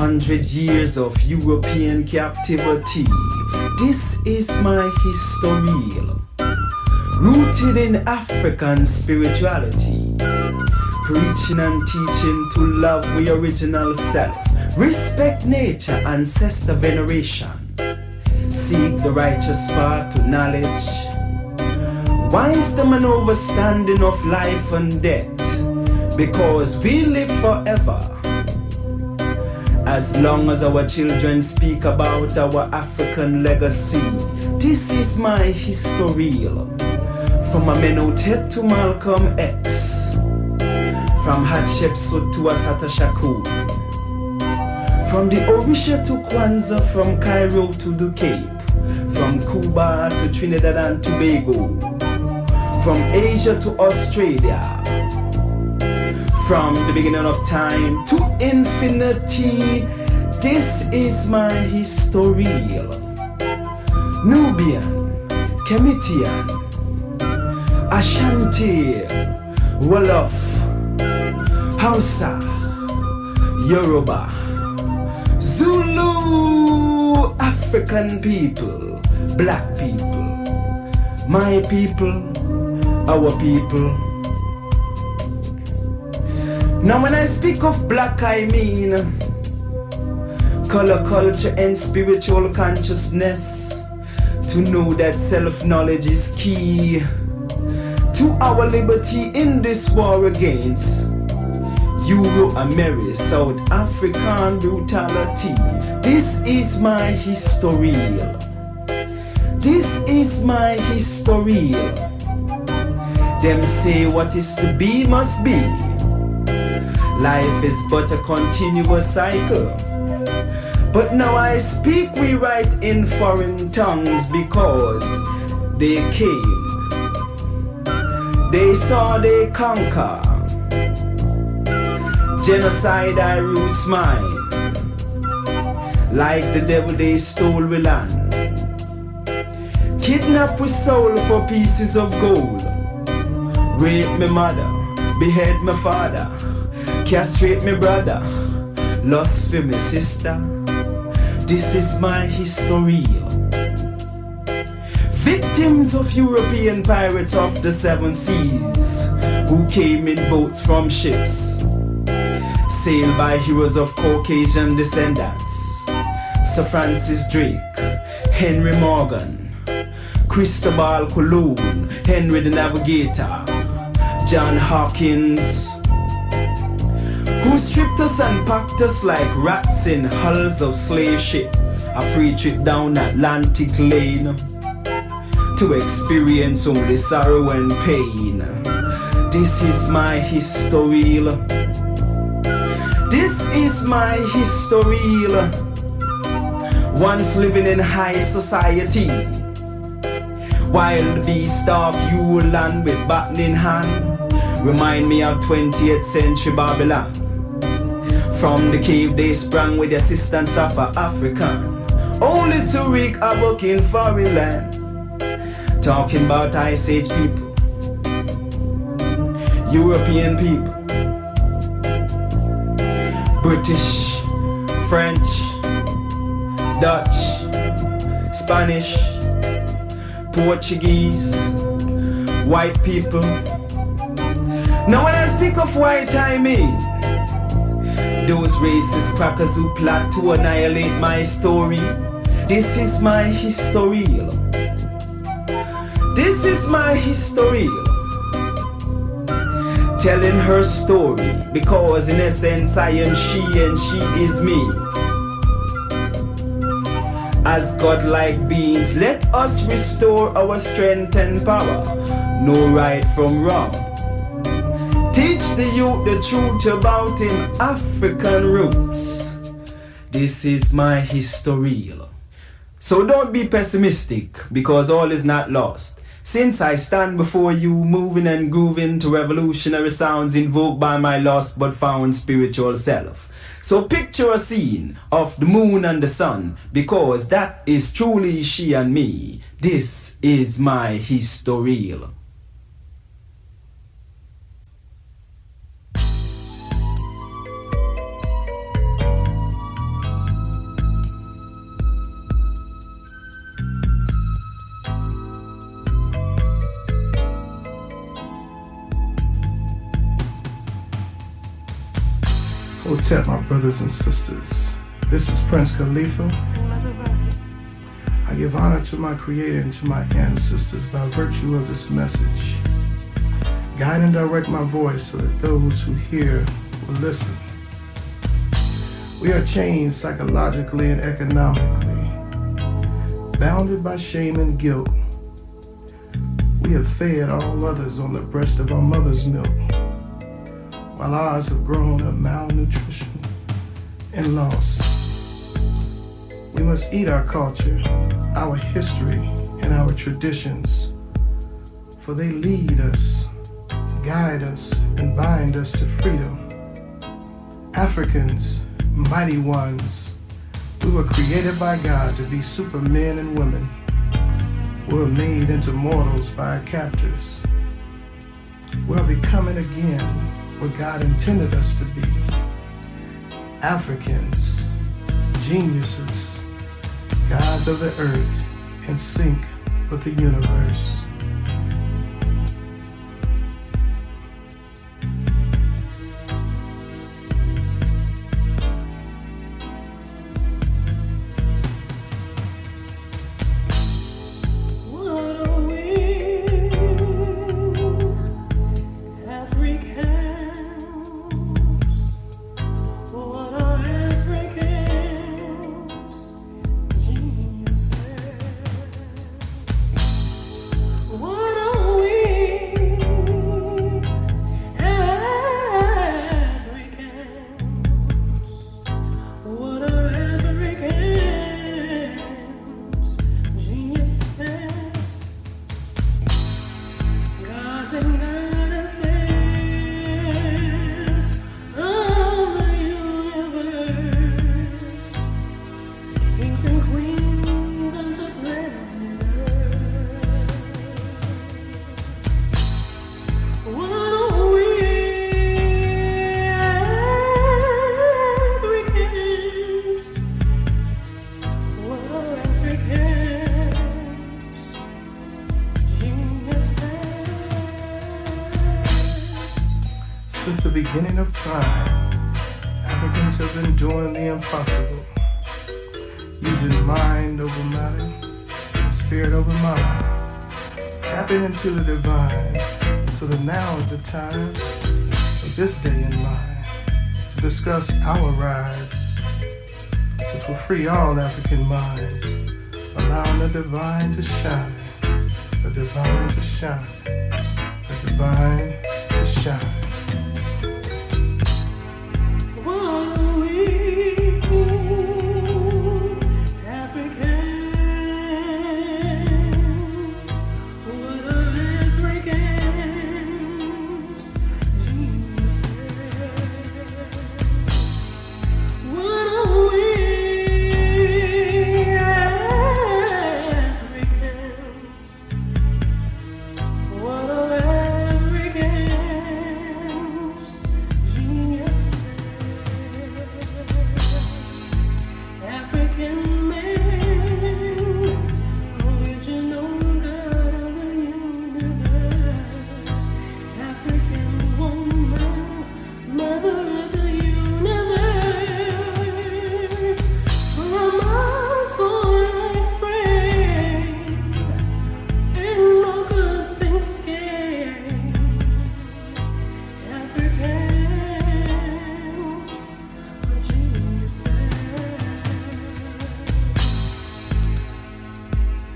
100 years of European captivity. This is my history, rooted in African spirituality, preaching and teaching to love the original self, respect nature, ancestor veneration, seek the righteous path to knowledge, wisdom and understanding of life and death, because we live forever. As long as our children speak about our African legacy, this is my history. From Amenhotep to Malcolm X, from Hatshepsut to Assata Shakur, from the Orisha to Kwanzaa, from Cairo to the Cape, from Cuba to Trinidad and Tobago, from Asia to Australia, from the beginning of time to infinity, this is my history. Nubian, Kemitian, Ashanti, Wolof, Hausa, Yoruba, Zulu, African people, black people, my people, our people. Now when I speak of black, I mean color, culture, and spiritual consciousness. To know that self-knowledge is key to our liberty in this war against Euro-American South African brutality. This is my history. This is my history. Them say what is to be must be. Life is but a continuous cycle. But now I speak, we write in foreign tongues because they came, they saw, they conquer. Genocide I roots mine. Like the devil they stole we land. Kidnap we soul for pieces of gold. Rape me mother, behead my father, castrate me brother, lust for me sister. This is my history. Victims of European pirates of the seven seas, who came in boats from ships, sailed by heroes of Caucasian descendants. Sir Francis Drake, Henry Morgan, Cristobal Colon, Henry the Navigator, John Hawkins, who stripped us and packed us like rats in hulls of slave ship, a free trip down Atlantic lane, to experience only sorrow and pain. This is my history. This is my history. Once living in high society, wild beast stalk you land with baton in hand, remind me of 20th century Babylon. From the cave they sprang with the assistance of an African, only to wreak havoc in foreign land. Talking about Ice Age people, European people, British, French, Dutch, Spanish, Portuguese, white people. Now when I speak of white, I mean those racist crackers who plot to annihilate my story. This is my history. This is my history. Telling her story, because in essence I am she and she is me. As godlike beings, let us restore our strength and power. No right from wrong. Teach the youth the truth about him African roots. This is my history. So don't be pessimistic, because all is not lost. Since I stand before you, moving and grooving to revolutionary sounds invoked by my lost but found spiritual self. So picture a scene of the moon and the sun, because that is truly she and me. This is my history. Quartet, my brothers and sisters. This is Prince Khalifa. I give honor to my creator and to my ancestors by virtue of this message. Guide and direct my voice so that those who hear will listen. We are chained psychologically and economically, bounded by shame and guilt. We have fed all others on the breast of our mother's milk, while ours have grown of malnutrition and loss. We must eat our culture, our history, and our traditions, for they lead us, guide us, and bind us to freedom. Africans, mighty ones, we were created by God to be supermen and women. We were made into mortals by our captors. We are becoming again what God intended us to be. Africans, geniuses, gods of the earth, in sync with the universe. Since the beginning of time, Africans have been doing the impossible, using mind over matter, spirit over mind, tapping into the divine, so that now is the time of this day in mind to discuss our rise, which will free all African minds, allowing the divine to shine, the divine to shine, the divine to shine.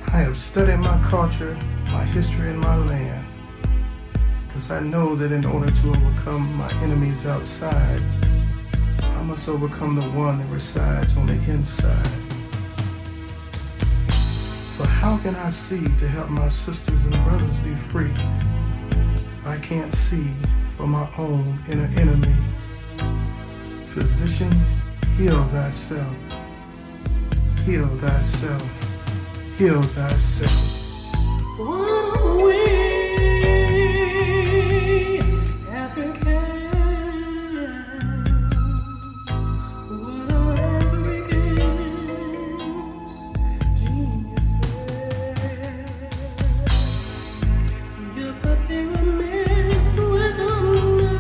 I have studied my culture, my history, and my land, because I know that in order to overcome my enemies outside, I must overcome the one that resides on the inside. But how can I see to help my sisters and brothers be free if I can't see for my own inner enemy? Physician, heal thyself. Heal thyself. Heal thyself. What are we, Africans? What are Africans? Geniuses. Your puppy remains with a man.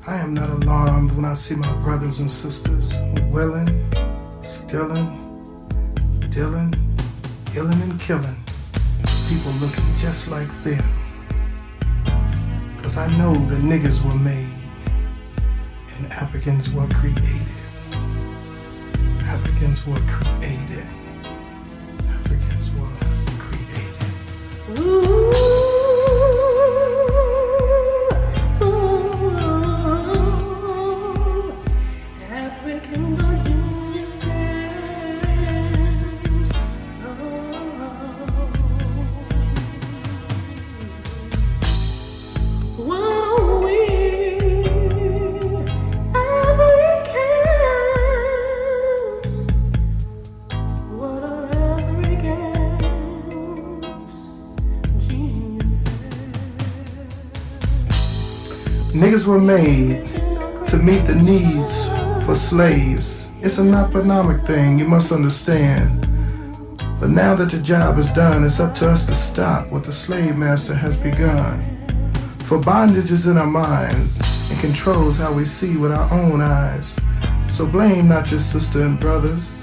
I am not alarmed when I see my brothers and sisters willing, stilling, dealing, killing and killing people looking just like them. Cause I know the niggas were made and Africans were created. Africans were created. Africans were created. Ooh. Niggas were made to meet the needs for slaves. It's an economic thing, you must understand. But now that the job is done, it's up to us to stop what the slave master has begun. For bondage is in our minds and controls how we see with our own eyes. So blame not your sister and brothers.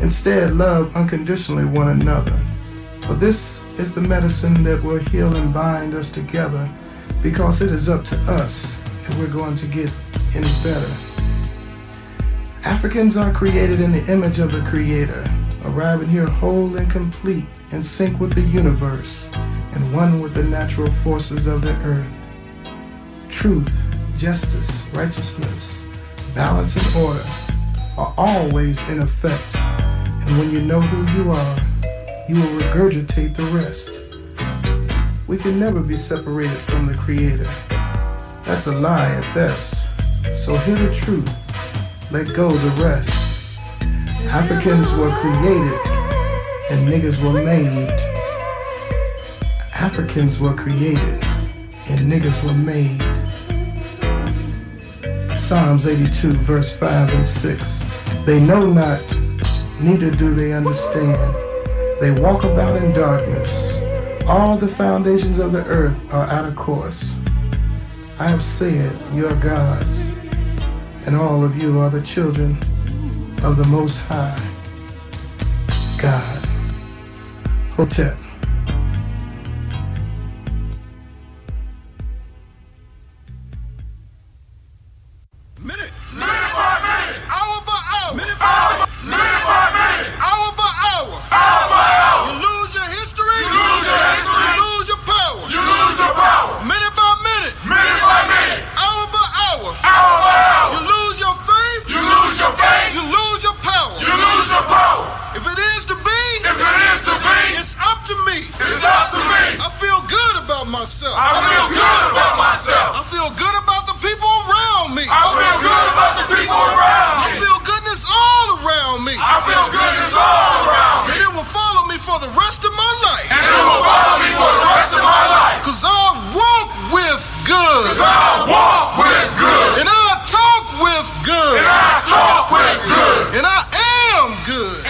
Instead, love unconditionally one another. For this is the medicine that will heal and bind us together, because it is up to us if we're going to get any better. Africans are created in the image of the Creator, arriving here whole and complete, in sync with the universe, and one with the natural forces of the earth. Truth, justice, righteousness, balance, and order are always in effect, and when you know who you are, you will regurgitate the rest. We can never be separated from the Creator. That's a lie at best. So hear the truth, let go the rest. Africans were created and niggas were made. Africans were created and niggas were made. Psalms 82 verse 5 and 6. They know not, neither do they understand. They walk about in darkness. All the foundations of the earth are out of course. I have said you are gods, and all of you are the children of the Most High God. Hotep. Minute by minute, hour by hour, minute by minute, hour by hour, You lose your history, you lose your power, Minute by minute, hour by hour, You lose your faith, you lose your power, If it is to be, it's up to me. I feel good about myself. I feel good about the people around me. I feel goodness all around me. And it will follow me for the rest of my life. Cause I walk with good. And I talk with good. And I am good.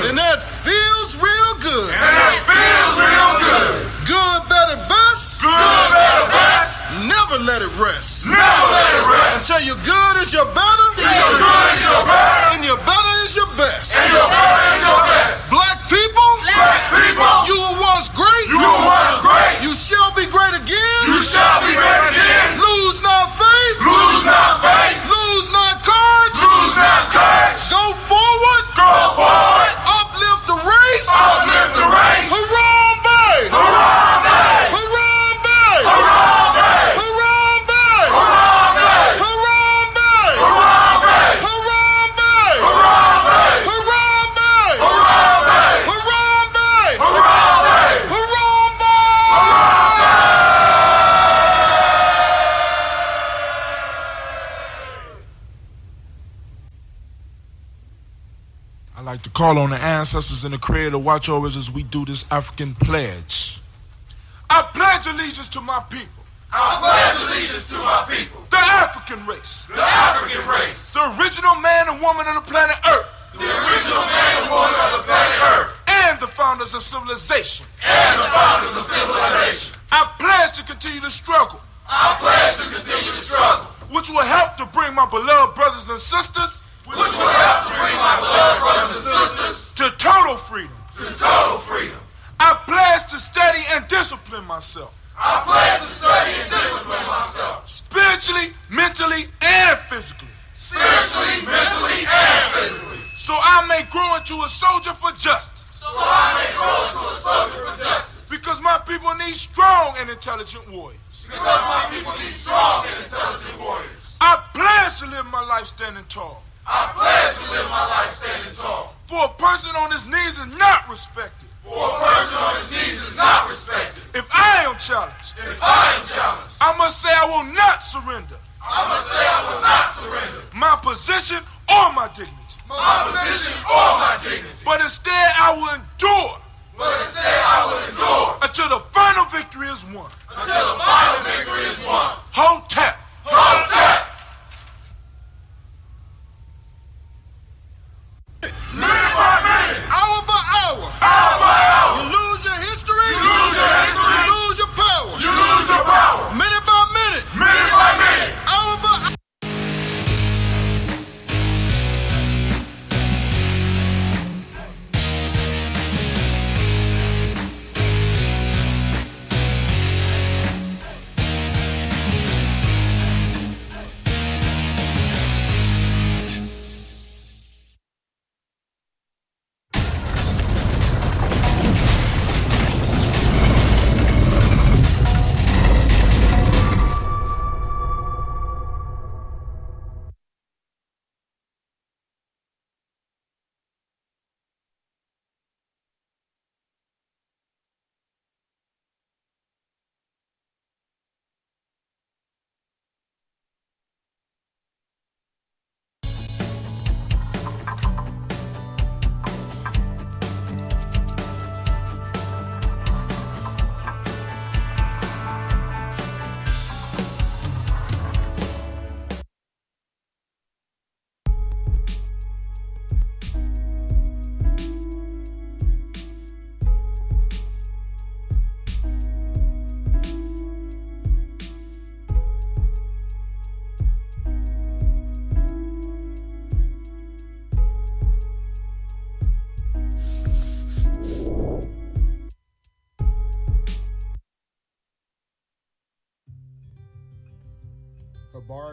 And that feels real good. Good, better, best. Never let it rest. Until your good is your better. And your better is your best. Black people. You were once great. You shall be great again. Lose not faith. Lose not courage. Go forward. Uplift the race. Harambe. I'd like to call on the ancestors and the Creator to watch over us as we do this African pledge. I pledge allegiance to my people. The African race. The original man and woman of the planet Earth. And the founders of civilization. I pledge to continue to struggle. which will help to bring my beloved brothers and sisters to total freedom. I pledge to study and discipline myself. Spiritually, mentally, and physically. So I may grow into a soldier for justice. Because my people need strong and intelligent warriors. I pledge to live my life standing tall. For a person on his knees is not respected. If I am challenged, I must say I will not surrender. My position or my dignity. But instead I will endure. Until the final victory is won. Hold tap. Minute by minute. Hour by hour. You lose your history. You lose your power. Minute by minute. Hour by hour.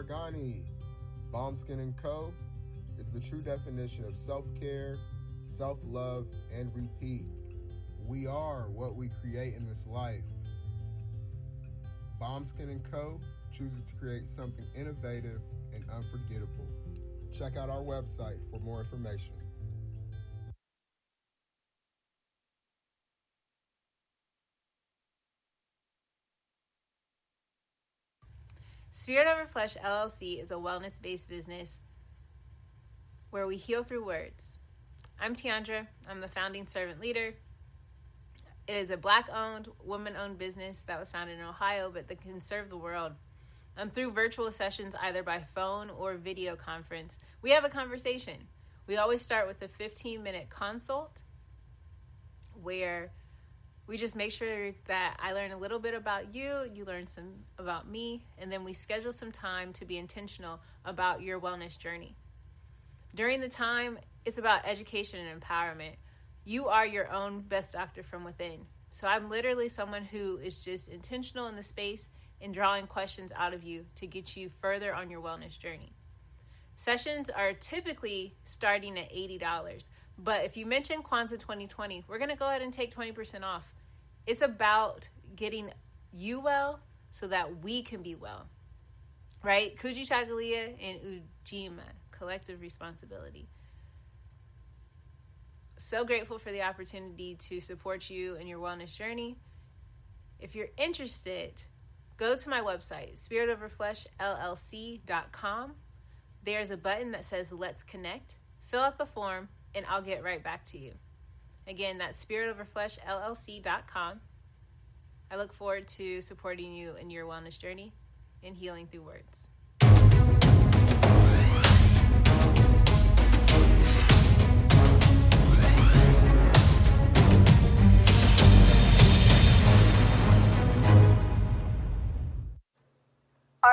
Gye-Nyame, Bombskin & Co. is the true definition of self-care, self-love, and repeat. We are what we create in this life. Bombskin & Co. chooses to create something innovative and unforgettable. Check out our website for more information. Spirit Over Flesh LLC is a wellness-based business where we heal through words. I'm Tiandra. I'm the founding servant leader. It is a Black-owned, woman-owned business that was founded in Ohio, but that can serve the world. Through virtual sessions, either by phone or video conference, we have a conversation. We always start with a 15-minute consult where we just make sure that I learn a little bit about you, you learn some about me, and then we schedule some time to be intentional about your wellness journey. During the time, it's about education and empowerment. You are your own best doctor from within. So I'm literally someone who is just intentional in the space and drawing questions out of you to get you further on your wellness journey. Sessions are typically starting at $80, but if you mention Kwanzaa 2020, we're going to go ahead and take 20% off. It's about getting you well so that we can be well, right? Kujichagulia and Ujamaa, collective responsibility. So grateful for the opportunity to support you in your wellness journey. If you're interested, go to my website, spiritoverfleshllc.com. There's a button that says Let's Connect. Fill out the form, and I'll get right back to you. Again, that's spiritoverfleshllc.com. I look forward to supporting you in your wellness journey and healing through words.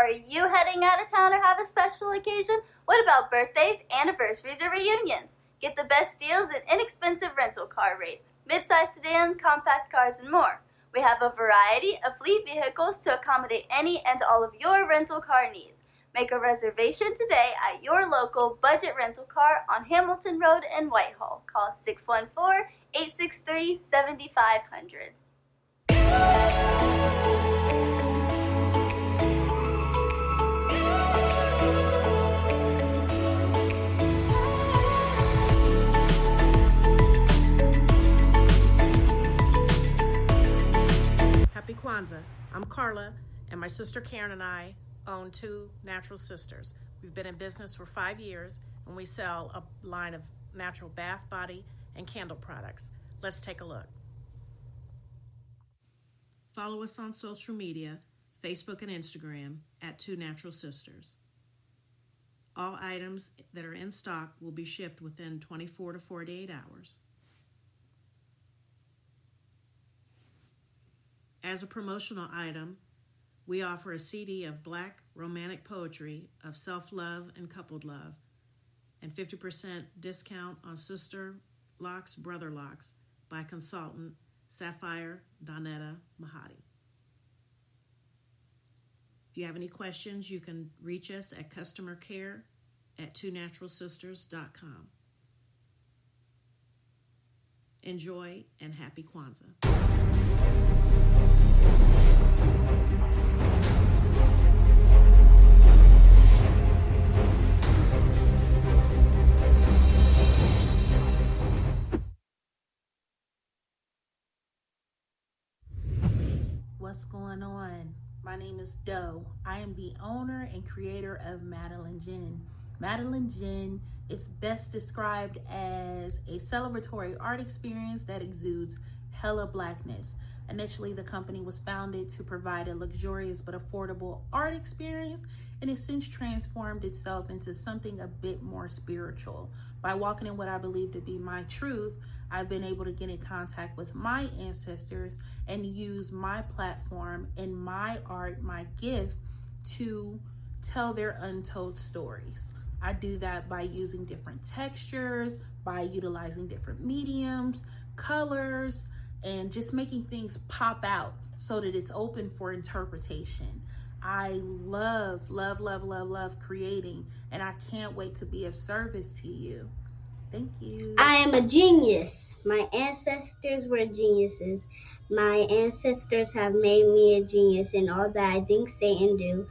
Are you heading out of town or have a special occasion? What about birthdays, anniversaries, or reunions? Get the best deals and inexpensive rental car rates, mid-size sedans, compact cars, and more. We have a variety of fleet vehicles to accommodate any and all of your rental car needs. Make a reservation today at your local budget rental car on Hamilton Road in Whitehall. Call 614-863-7500. Happy Kwanzaa. I'm Carla, and my sister Karen and I own Two Natural Sisters. We've been in business for 5 years, and we sell a line of natural bath, body, and candle products. Let's take a look. Follow us on social media, Facebook and Instagram, at Two Natural Sisters. All items that are in stock will be shipped within 24 to 48 hours. As a promotional item, we offer a CD of Black romantic poetry of self-love and coupled love, and 50% discount on Sister Locks, Brother Locks by consultant Sapphire Donetta Mahadi. If you have any questions, you can reach us at customercare@twonaturalsisters.com. Enjoy and happy Kwanzaa. What's going on? My name is Doe. I am the owner and creator of Madeline Gin. Madeline Gin is best described as a celebratory art experience that exudes hella blackness. Initially, the company was founded to provide a luxurious but affordable art experience, and it's since transformed itself into something a bit more spiritual. By walking in what I believe to be my truth, I've been able to get in contact with my ancestors and use my platform and my art, my gift, to tell their untold stories. I do that by using different textures, by utilizing different mediums, colors, and just making things pop out so that it's open for interpretation. I love creating, and I can't wait to be of service to you. Thank you. I am a genius. My ancestors were geniuses. My ancestors have made me a genius in all that I think, say, and do.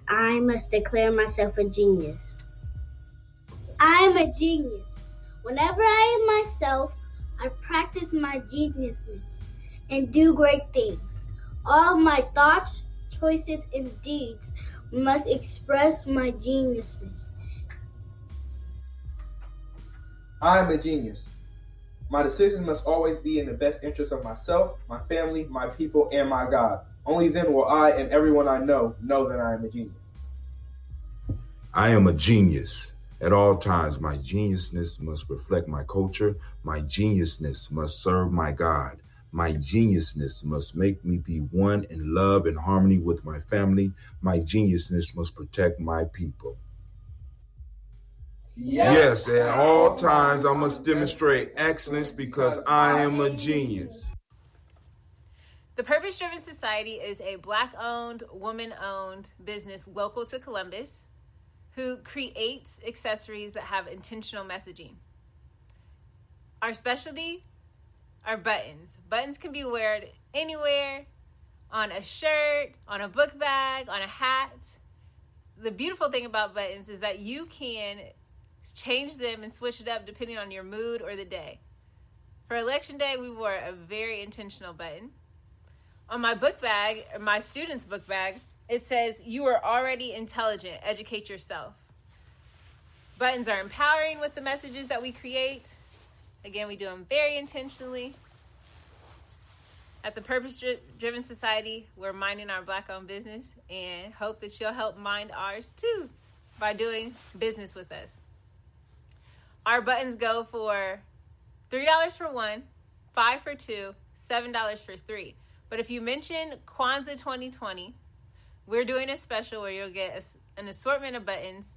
I must declare myself a genius. I am a genius. Whenever I am myself, I practice my geniusness and do great things. All my thoughts, choices, and deeds must express my geniusness. I am a genius. My decisions must always be in the best interest of myself, my family, my people, and my God. Only then will I and everyone I know that I am a genius. I am a genius. At all times, my geniusness must reflect my culture. My geniusness must serve my God. My geniusness must make me be one in love and harmony with my family. My geniusness must protect my people. Yes, at all times, I must demonstrate excellence because I am a genius. The Purpose Driven Society is a Black-owned, woman-owned business local to Columbus who creates accessories that have intentional messaging. Our specialty are buttons. Buttons can be worn anywhere, on a shirt, on a book bag, on a hat. The beautiful thing about buttons is that you can change them and switch it up depending on your mood or the day. For Election Day, we wore a very intentional button. On my book bag, my student's book bag, it says, "You are already intelligent, educate yourself." Buttons are empowering with the messages that we create. Again, we do them very intentionally. At the Purpose Driven Society, we're minding our Black-owned business and hope that you'll help mind ours too by doing business with us. Our buttons go for $3 for one, $5 for two, $7 for three. But if you mention Kwanzaa 2020, We're doing a special where you'll get an assortment of buttons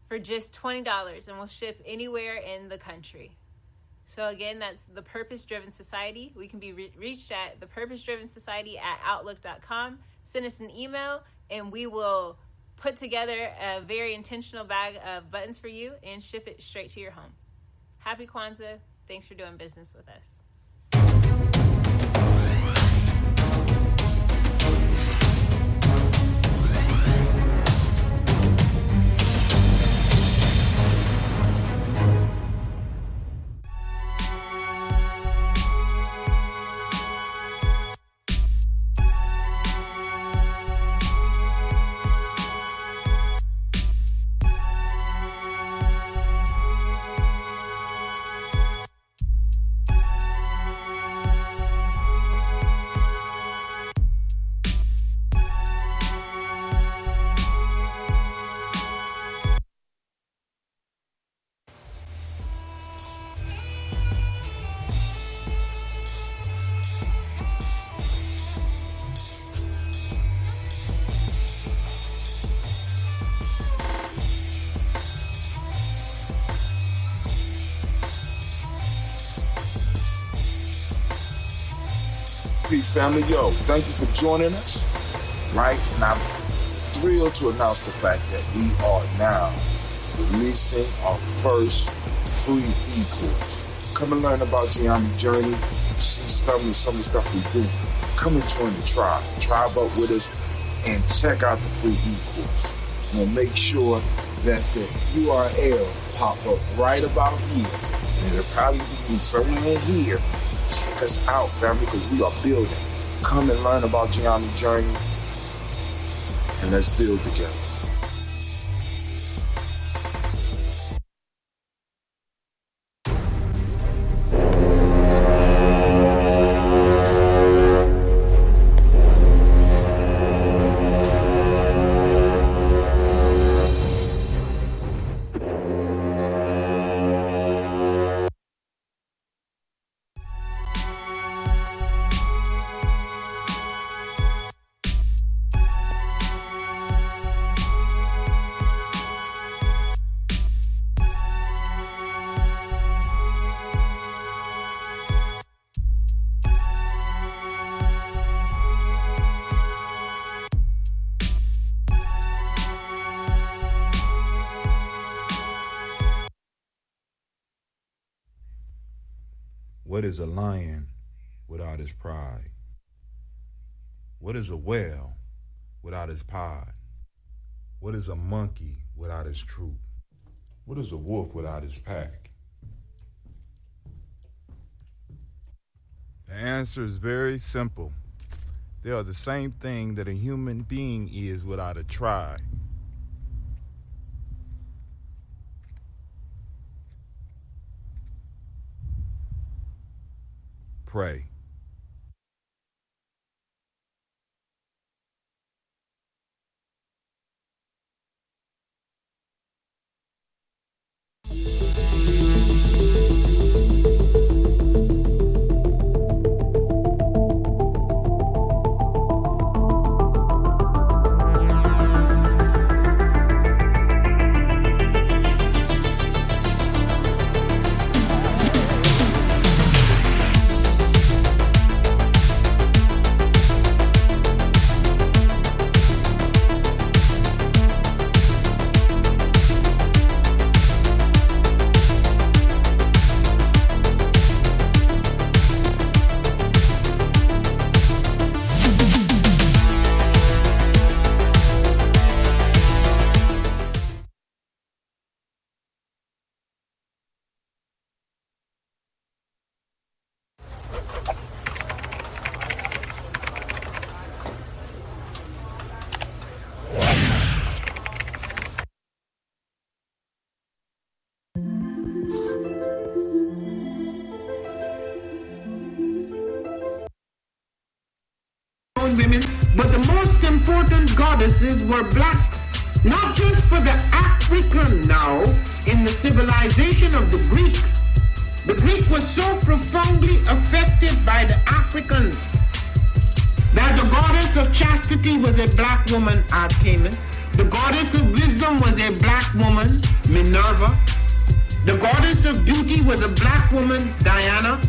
for just $20, and we'll ship anywhere in the country. So again, that's the Purpose Driven Society. We can be reached at thepurposedrivensociety@outlook.com. Send us an email, and we will put together a very intentional bag of buttons for you and ship it straight to your home. Happy Kwanzaa. Thanks for doing business with us. Peace, family. Yo, thank you for joining us. Right? And I'm thrilled to announce the fact that we are now releasing our first free e-course. Come and learn about Gye-Nyame journey. See some of the stuff we do. Come and join the tribe. Tribe up with us and check out the free e-course. We'll make sure that the URL pop up right about here. And it'll probably be somewhere in here. Check us out, family, because we are building. Come and learn about Gye-Nyame journey, and let's build together. What is a lion without his pride? What is a whale without his pod? What is a monkey without his troop? What is a wolf without his pack? The answer is very simple. They are the same thing that a human being is without a tribe. Pray. Women, but the most important goddesses were black, not just for the African now in the civilization of the Greek. The Greek was so profoundly affected by the Africans that the goddess of chastity was a black woman, Artemis. The goddess of wisdom was a black woman, Minerva. The goddess of beauty was a black woman, Diana.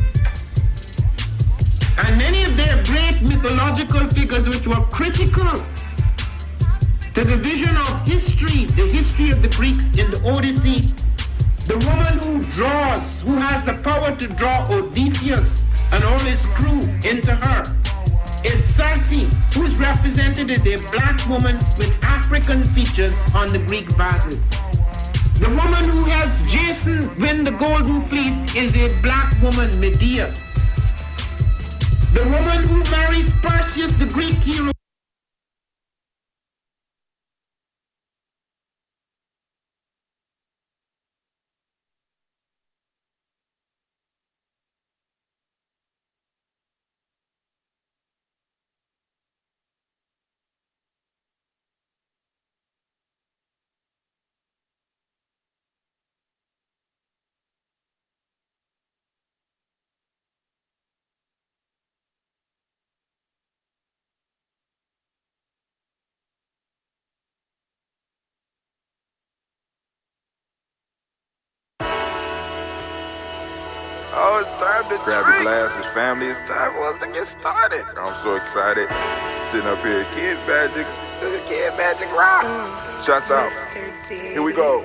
And many of their great mythological figures which were critical to the vision of history, the history of the Greeks in the Odyssey. The woman who draws, who has the power to draw Odysseus and all his crew into her, is Circe, who is represented as a black woman with African features on the Greek vases. The woman who helps Jason win the golden fleece is a black woman, Medea. The woman who marries Perseus, the Greek hero. Oh, it's time to grab your glasses, family. It's time for us to get started. I'm so excited. Sitting up here, Kid Magic Rock. Shots out. Here we go.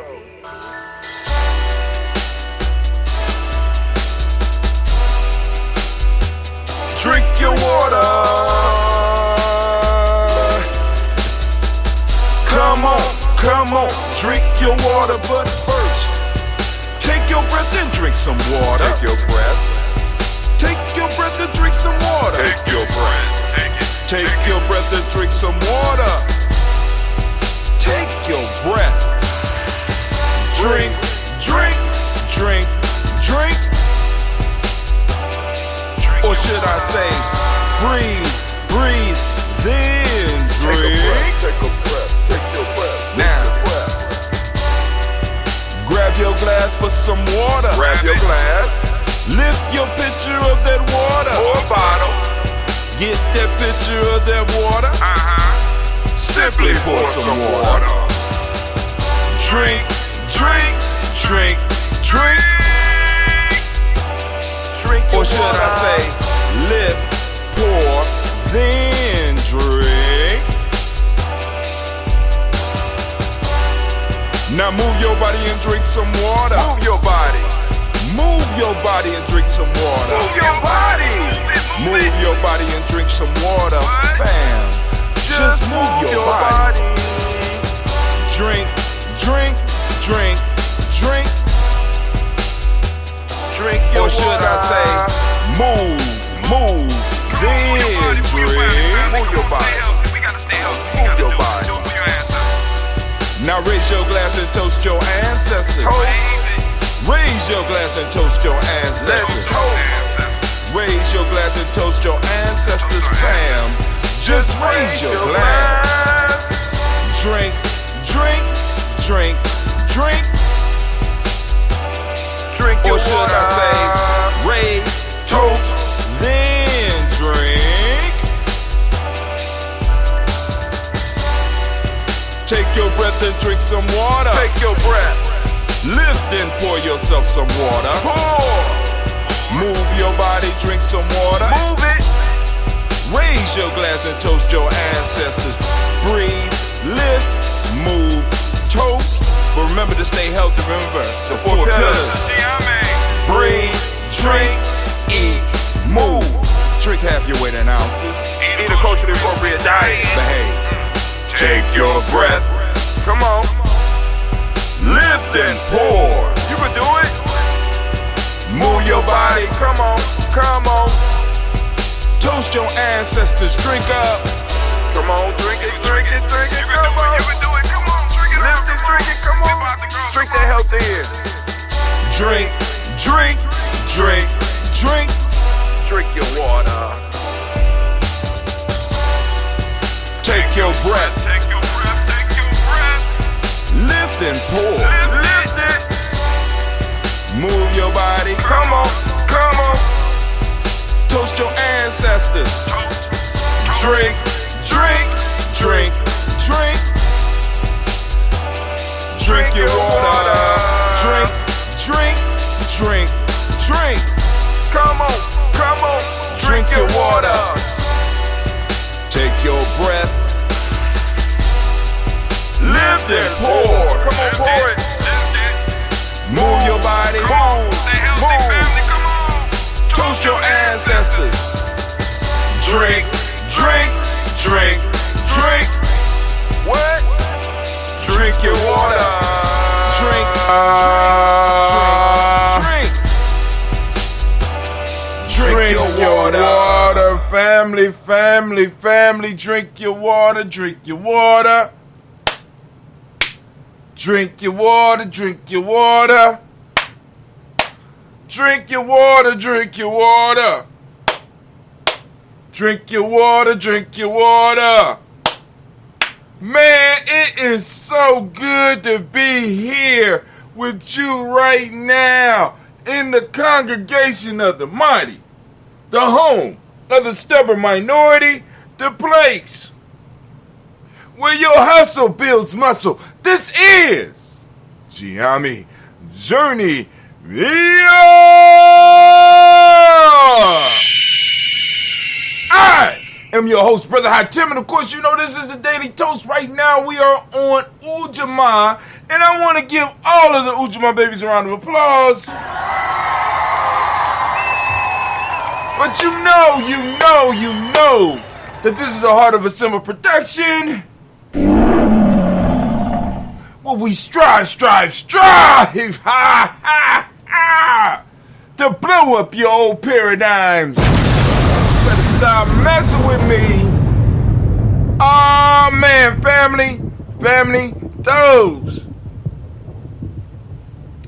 Drink your water. Come on, drink your water, but first, take your breath and drink some water. Take your breath. Take your breath and drink some water. Take your breath. Take your breath and drink some water. Take your breath. Drink, drink, drink, drink. Or should I say, breathe, breathe, then drink. Take a breath. Take your breath. Now. Grab your glass for some water. Grab your glass. Lift your pitcher of that water. Or bottle. Get that pitcher of that water. Simply pour some water. Drink, drink, drink, drink. Drink or should I say, lift, pour, then drink. Now move your body and drink some water. Move your body. Move your body and drink some water. Move your body. Move your body and drink some water. Bam. Just move your body. Drink, drink, drink, drink. Drink your water. Or should I say, move, then drink. Move your body. Move your body. Now raise your glass and toast your ancestors. Raise your glass and toast your ancestors. Raise your glass and toast your ancestors, fam. Just raise your glass. Drink, drink, drink, drink. Drink your water. Or should I say, raise, toast, then drink. Take your breath and drink some water. Take your breath. Lift and pour yourself some water. Pour. Move your body, drink some water. Move it. Raise your glass and toast your ancestors. Breathe, lift, move, toast. But remember to stay healthy. Remember the four pillars. Breathe, drink, eat, move. Drink half your weight in ounces. Eat a culturally appropriate diet. Behave. Take your breath. Come on. Lift and pour. You can do it. Move your body. Come on. Come on. Toast your ancestors. Drink up. Come on. Drink it. Drink it. Drink it. Come on. You can do it. Come on. Drink it. Lift and drink it. Come on. Drink that health in. Drink. Drink. Drink. Drink. Drink your water. Take your breath. Take your breath. Take your breath. Lift and pour. Lift it. Move your body. Come on. Come on. Toast your ancestors. Drink, drink, drink, drink. Drink your water. Drink, drink, drink, drink. Come on, come on. Drink your water. Take your breath. Lift and pour. Come on, pour it. Move your body. Move. Toast your ancestors. Drink, drink, drink, drink. What? Drink your water. Drink, drink, drink, drink. Drink your water. Family, family, family. Drink your water. Drink your water. Drink your water. Drink your water. Drink your water. Drink your water. Drink your water. Drink your water. Man, it is so good to be here with you right now in the congregation of the mighty, the home of the stubborn minority, the place where your hustle builds muscle. This is Gye-Nyame Journey Video. I am your host, Brother High Tim, and of course, you know this is the Daily Toast. Right now, we are on Ujamaa, and I want to give all of the Ujamaa babies a round of applause. But you know that this is a Heart of a Simba production. Well, we strive, ha, ha, ha, to blow up your old paradigms. Better stop messing with me. Oh man, family, those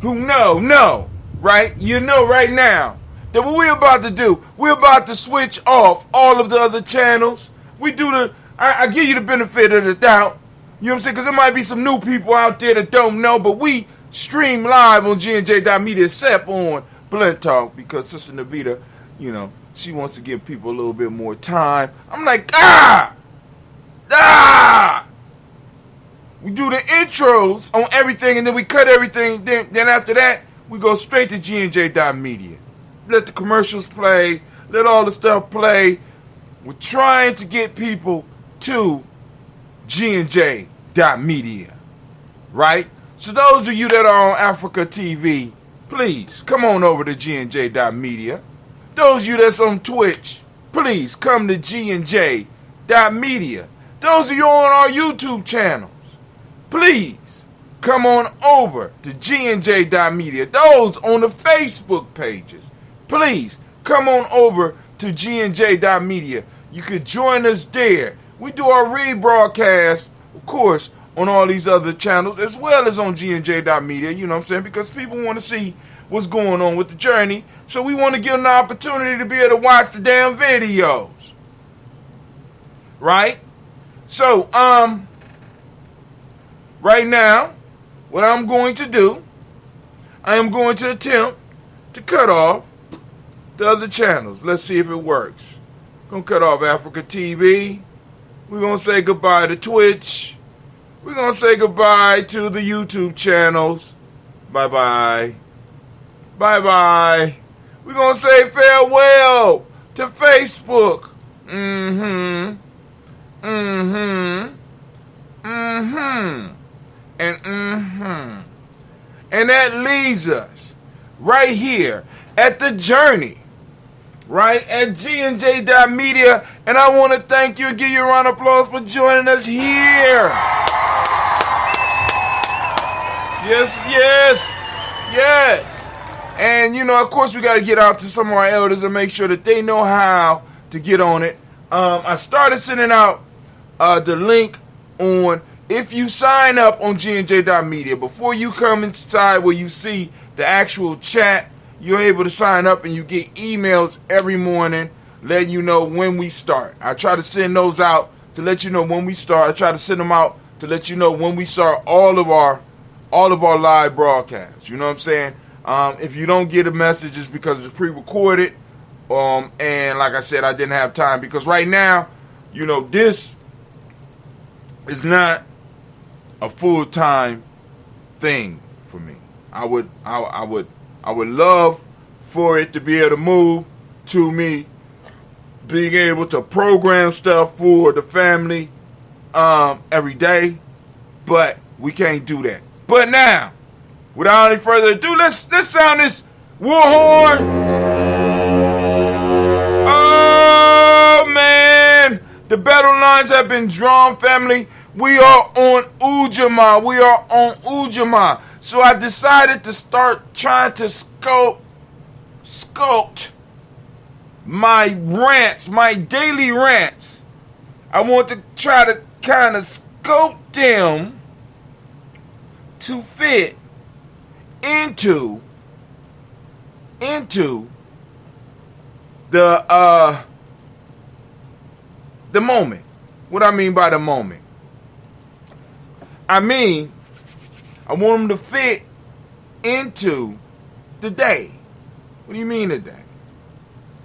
who know, right? You know right now that what we're about to do, we're about to switch off all of the other channels. I give you the benefit of the doubt. You know what I'm saying? Because there might be some new people out there that don't know, but we stream live on GNJ.media except on Blunt Talk because Sister Navita, you know, she wants to give people a little bit more time. I'm like, we do the intros on everything, and then we cut everything. Then after that, we go straight to GNJ.media. Let the commercials play. Let all the stuff play. We're trying to get people to GNJ.media, right? So those of you that are on Africa TV, please come on over to GNJ.media. Those of you that's on Twitch, please come to GNJ.media. Those of you on our YouTube channels, please come on over to GNJ.media. Those on the Facebook pages, please come on over to GNJ.media. You could join us there. We do our rebroadcast, of course, on all these other channels, as well as on GNJ.media, you know what I'm saying? Because people want to see what's going on with the journey. So we want to give them the opportunity to be able to watch the damn videos. Right? So, right now, what I'm going to do, I am going to attempt to cut off the other channels. Let's see if it works. Gonna cut off Africa TV. We're gonna say goodbye to Twitch. We're gonna say goodbye to the YouTube channels. Bye-bye. Bye-bye. We're gonna say farewell to Facebook. And And that leaves us right here at the journey, right at GNJ.media. And I want to thank you and give you a round of applause for joining us here. Yes. And, you know, of course, we got to get out to some of our elders and make sure that they know how to get on it. I started sending out the link on, if you sign up on GNJ.media, before you come inside where you see the actual chat, you're able to sign up and you get emails every morning letting you know when we start. I try to send those out to let you know when we start. I try to send them out to let you know when we start all of our live broadcasts. You know what I'm saying? If you don't get a message, it's because it's pre-recorded. And like I said, I didn't have time because right now, this is not a full-time thing for me. I would love for it to be able to move to me being able to program stuff for the family every day, but we can't do that. But now, without any further ado, let's sound this war horn. Oh man, the battle lines have been drawn, family. We are on Ujamaa. So I decided to start trying to sculpt my rants, my daily rants. I want to try to kind of sculpt them to fit into the moment. What I mean by the moment? I mean, I want them to fit into the day. What do you mean today?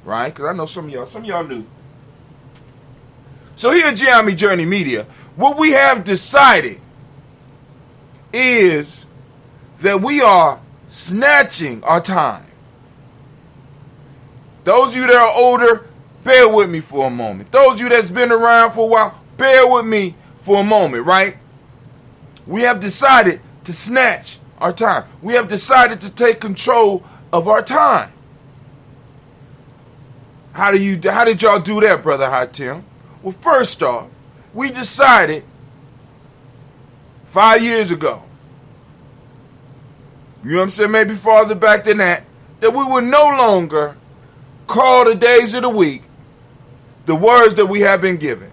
Right? Because I know some of y'all knew. So here at Gye-Nyame Journey Media, what we have decided is that we are snatching our time. Those of you that are older, bear with me for a moment. Those of you that's been around for a while, bear with me for a moment, right? We have decided to snatch our time. We have decided to take control of our time. How did y'all do that, Brother Hot Tim? Well, first off, we decided 5 years ago, you know what I'm saying, maybe farther back than that we would no longer call the days of the week the words that we have been given.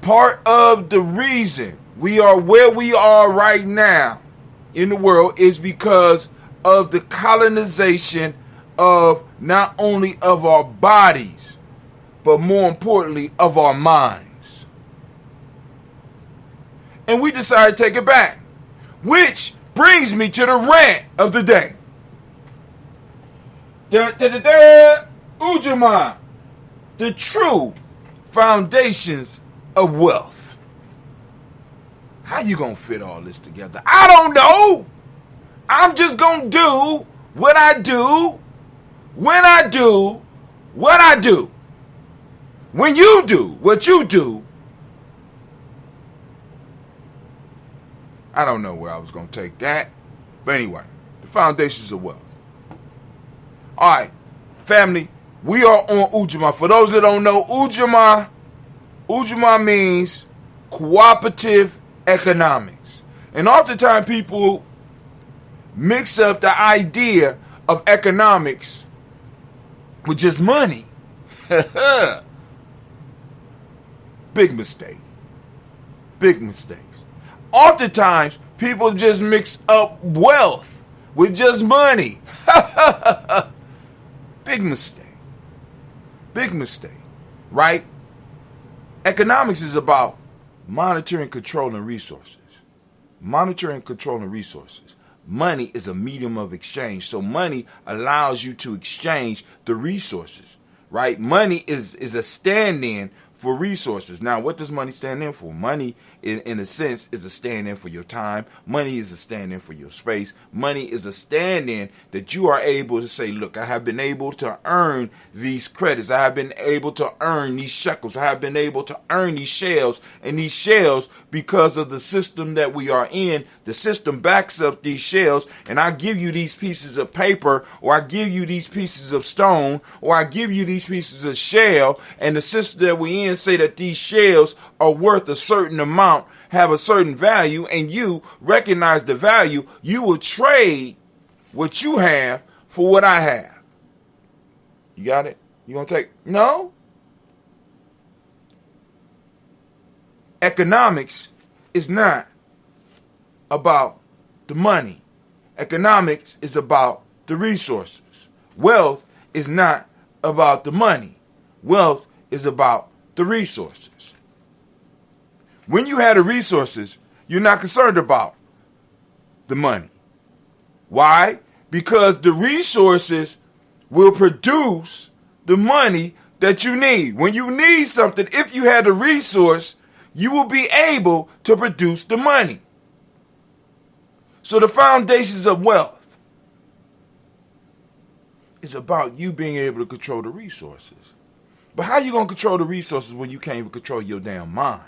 Part of the reason we are where we are right now in the world is because of the colonization of not only of our bodies, but more importantly, of our minds. And we decided to take it back, which brings me to the rant of the day. Ujamaa, the true foundations of wealth. How you gonna fit all this together? I don't know. I'm just gonna do what I do when I do what I do. When you do what you do, I don't know where I was gonna take that. But anyway, the foundations of wealth. All right, family, we are on Ujamaa. For those that don't know, Ujamaa means cooperative economics. And oftentimes people mix up the idea of economics with just money. Big mistake. Big mistakes. Oftentimes people just mix up wealth with just money. Big mistake. Big mistake. Right? Economics is about monitoring, controlling resources. Monitoring, controlling resources. Money is a medium of exchange. So money allows you to exchange the resources, right? Money is a stand-in for resources. Now, what does money stand in for? Money, in a sense, is a stand-in for your time. Money is a stand-in for your space. Money is a stand-in that you are able to say, look, I have been able to earn these credits. I have been able to earn these shekels. I have been able to earn these shells. And these shells, because of the system that we are in, the system backs up these shells. And I give you these pieces of paper, or I give you these pieces of stone, or I give you these pieces of shell. And the system that we in say that these shells are worth a certain amount, have a certain value, and you recognize the value, you will trade what you have for what I have. You got it? You gonna take? No? Economics is not about the money. Economics is about the resources. Wealth is not about the money. Wealth is about the resources. When you have the resources, you're not concerned about the money. Why? Because the resources will produce the money that you need. When you need something, if you had the resource, you will be able to produce the money. So the foundations of wealth is about you being able to control the resources. But how you going to control the resources when you can't even control your damn mind?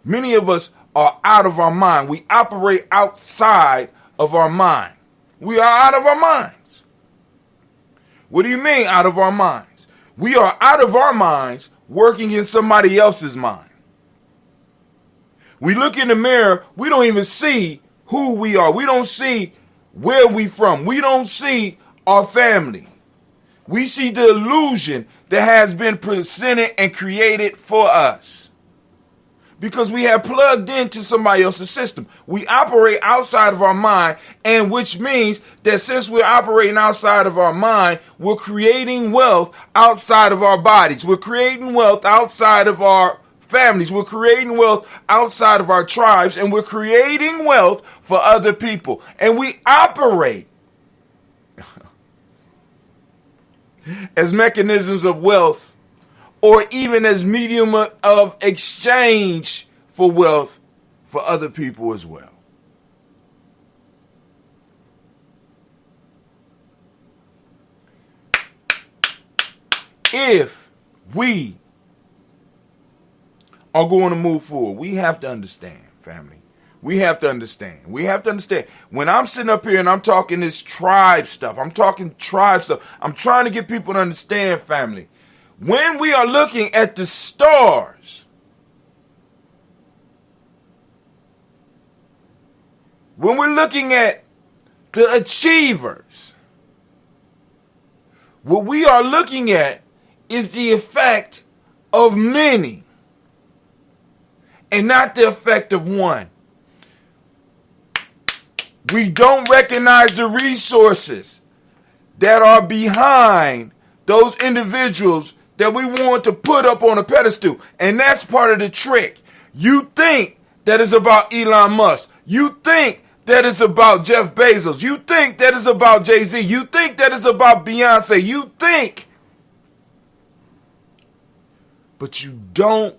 Many of us are out of our mind. We operate outside of our mind. We are out of our minds. What do you mean out of our minds? We are out of our minds working in somebody else's mind. We look in the mirror, we don't even see who we are. We don't see where we from. We don't see our family. We see the illusion that has been presented and created for us. Because we have plugged into somebody else's system. We operate outside of our mind, and which means that since we're operating outside of our mind, we're creating wealth outside of our bodies. We're creating wealth outside of our families. We're creating wealth outside of our tribes, and we're creating wealth for other people. And we operate as mechanisms of wealth, or even as medium of exchange for wealth for other people as well. If we are going to move forward, we have to understand, family. We have to understand. We have to understand. When I'm sitting up here and I'm talking this tribe stuff, I'm talking tribe stuff, I'm trying to get people to understand, family. When we are looking at the stars, when we're looking at the achievers, what we are looking at is the effect of many and not the effect of one. We don't recognize the resources that are behind those individuals that we want to put up on a pedestal. And that's part of the trick. You think that it's about Elon Musk. You think that it's about Jeff Bezos. You think that it's about Jay-Z. You think that it's about Beyonce. You think. But you don't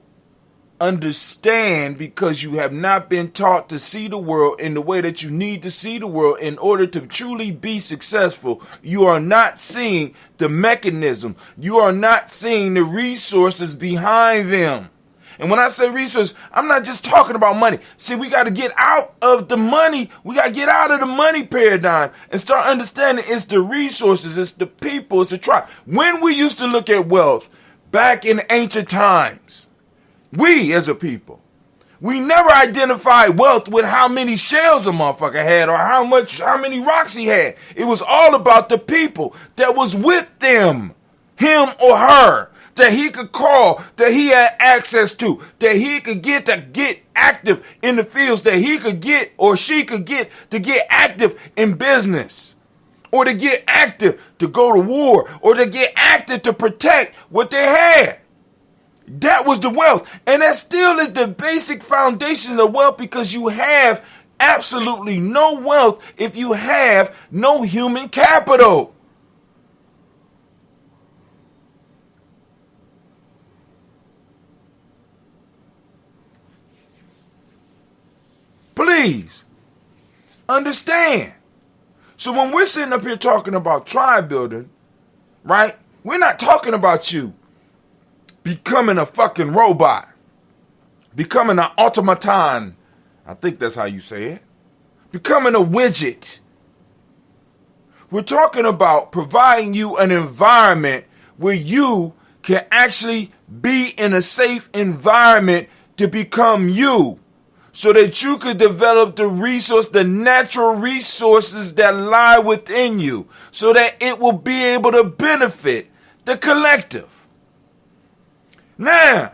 understand, because you have not been taught to see the world in the way that you need to see the world in order to truly be successful. You are not seeing the mechanism. You are not seeing the resources behind them. And when I say resources, I'm not just talking about money. See, we got to get out of the money. We got to get out of the money paradigm and start understanding it's the resources, it's the people, it's the tribe. When we used to look at wealth back in ancient times, we as a people, we never identified wealth with how many shells a motherfucker had or how many rocks he had. It was all about the people that was with them, him or her, that he could call, that he had access to, that he could get to get active in the fields, that he could get or she could get to get active in business, or to get active to go to war, or to get active to protect what they had. That was the wealth. And that still is the basic foundation of wealth, because you have absolutely no wealth if you have no human capital. Please understand. So when we're sitting up here talking about tribe building, right? We're not talking about you becoming a fucking robot, becoming an automaton. I think that's how you say it. Becoming a widget. We're talking about providing you an environment where you can actually be in a safe environment to become you, so that you could develop the natural resources that lie within you, so that it will be able to benefit the collective. Now,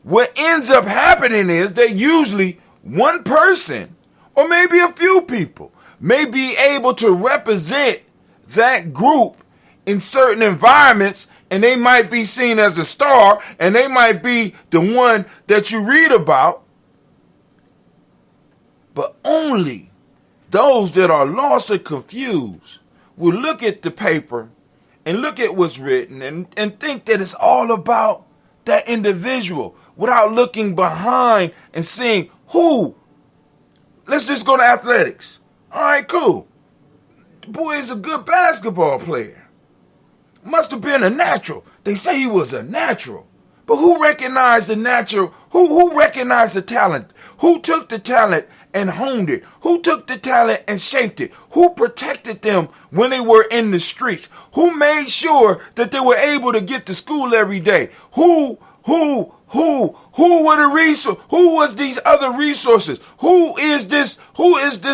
what ends up happening is that usually one person, or maybe a few people, may be able to represent that group in certain environments, and they might be seen as a star, and they might be the one that you read about, but only those that are lost or confused will look at the paper and look at what's written and think that it's all about that individual without looking behind and seeing who. Let's just go to athletics. All right, cool. The boy is a good basketball player. Must have been a natural. They say he was a natural. But who recognized the natural? Who recognized the talent? Who took the talent and honed it? Who took the talent and shaped it? Who protected them when they were in the streets? Who made sure that they were able to get to school every day? Who were the resources? Who was these other resources? Who is this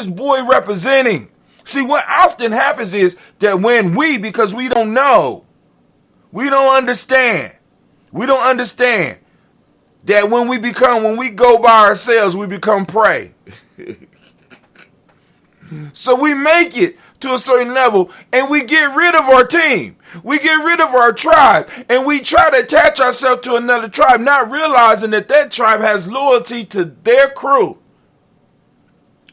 boy representing? See, what often happens is that when because we don't know, we don't understand that when we go by ourselves, we become prey. So we make it to a certain level and we get rid of our team. We get rid of our tribe and we try to attach ourselves to another tribe, not realizing that tribe has loyalty to their crew.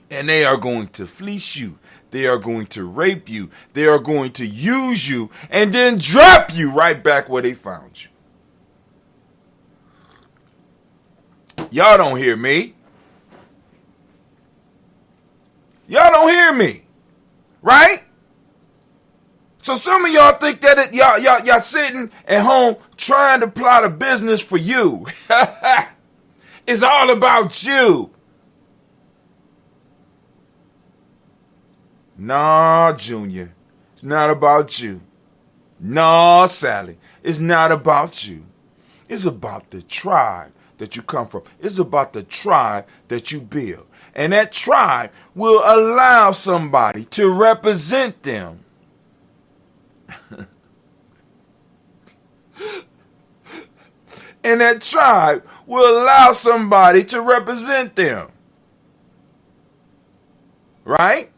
And they are going to fleece you. They are going to rape you. They are going to use you and then drop you right back where they found you. Y'all don't hear me. Y'all don't hear me. Right? So some of y'all think that y'all sitting at home trying to plot a business for you. It's all about you. Nah, Junior. It's not about you. Nah, Sally. It's not about you. It's about the tribe that you come from. It's about the tribe that you build. And that tribe will allow somebody to represent them. And that tribe will allow somebody to represent them. Right?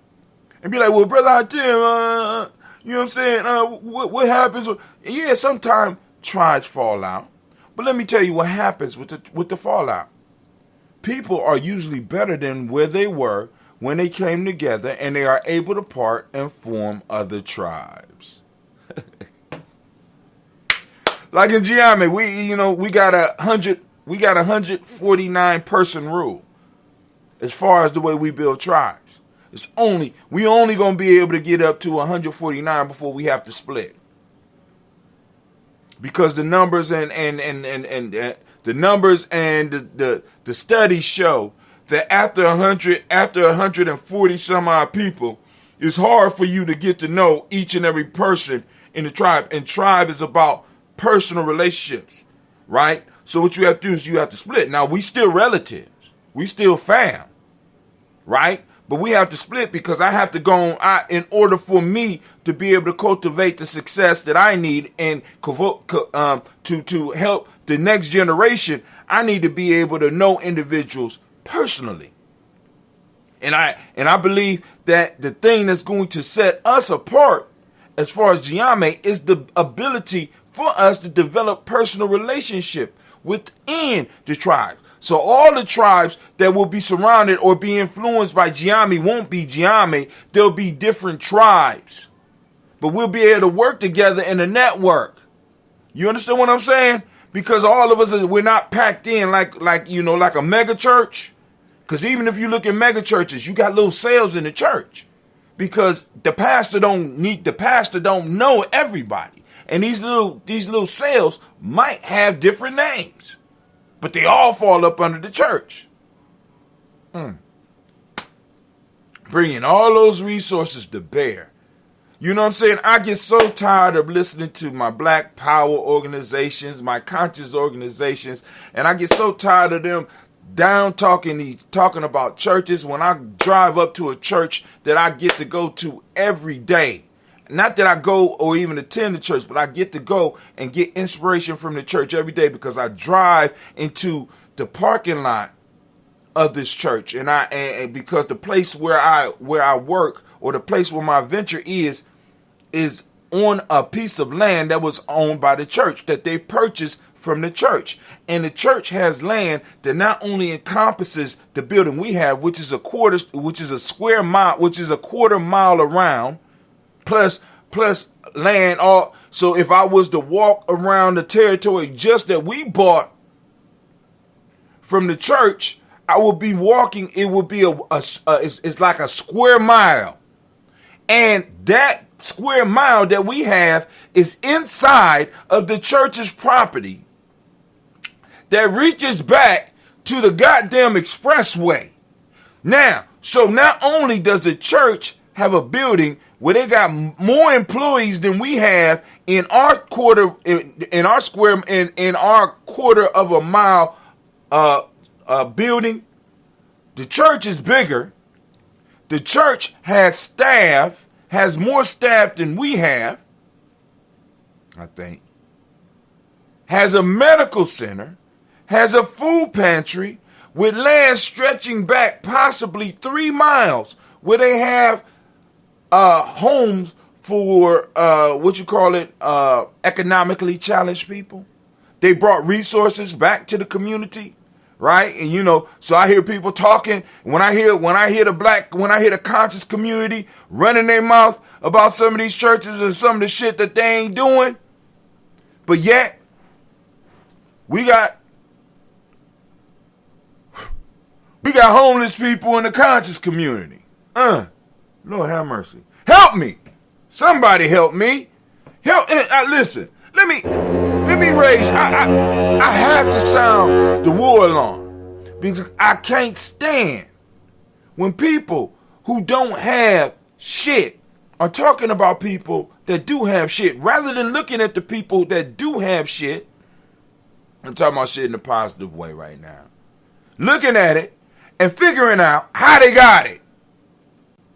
And be like, well, brother, Tim, you know what I'm saying? What happens? Yeah, sometimes tribes fall out. But let me tell you what happens with the fallout. People are usually better than where they were when they came together, and they are able to part and form other tribes. Like in Gye-Nyame, we got 149 person rule as far as the way we build tribes. We only gonna be able to get up to 149 before we have to split. Because the numbers and the studies show that after 140 some odd people, it's hard for you to get to know each and every person in the tribe. And tribe is about personal relationships, right? So what you have to do is you have to split. Now, we still relatives. We still fam, right? But we have to split because I have to go on, in order for me to be able to cultivate the success that I need and to help the next generation, I need to be able to know individuals personally. And I believe that the thing that's going to set us apart as far as Gye-Nyame is the ability for us to develop personal relationship within the tribe. So all the tribes that will be surrounded or be influenced by Gye-Nyame won't be Gye-Nyame. There'll be different tribes. But we'll be able to work together in a network. You understand what I'm saying? Because all of us, we're not packed in like a mega church. Because even if you look at mega churches, you got little cells in the church. Because the pastor don't know everybody. And these little cells might have different names. But they all fall up under the church. Bringing all those resources to bear. You know what I'm saying? I get so tired of listening to my Black Power organizations, my conscious organizations, and I get so tired of them talking about churches when I drive up to a church that I get to go to every day. Not that I go or even attend the church, but I get to go and get inspiration from the church every day because I drive into the parking lot of this church, and because the place where I work or the place where my venture is on a piece of land that was owned by the church, that they purchased from the church. And the church has land that not only encompasses the building we have, which is a quarter mile around, plus land. So if I was to walk around the territory just that we bought from the church, I would be walking. It would be it's like a square mile, and that square mile that we have is inside of the church's property that reaches back to the goddamn expressway. Now, so not only does the church have a building where they got more employees than we have in our quarter, in our quarter of a mile building. The church is bigger. The church has more staff than we have, I think. Has a medical center, has a food pantry with land stretching back possibly 3 miles, where they have homes for economically challenged people. They brought resources back to the community, right? And so I hear people talking. When I hear the conscious community running their mouth about some of these churches and some of the shit that they ain't doing, but yet we got homeless people in the conscious community. Lord have mercy. Help me. Somebody help me. Listen, let me raise. I have to sound the war alarm, because I can't stand when people who don't have shit are talking about people that do have shit, rather than looking at the people that do have shit. I'm talking about shit in a positive way right now. Looking at it and figuring out how they got it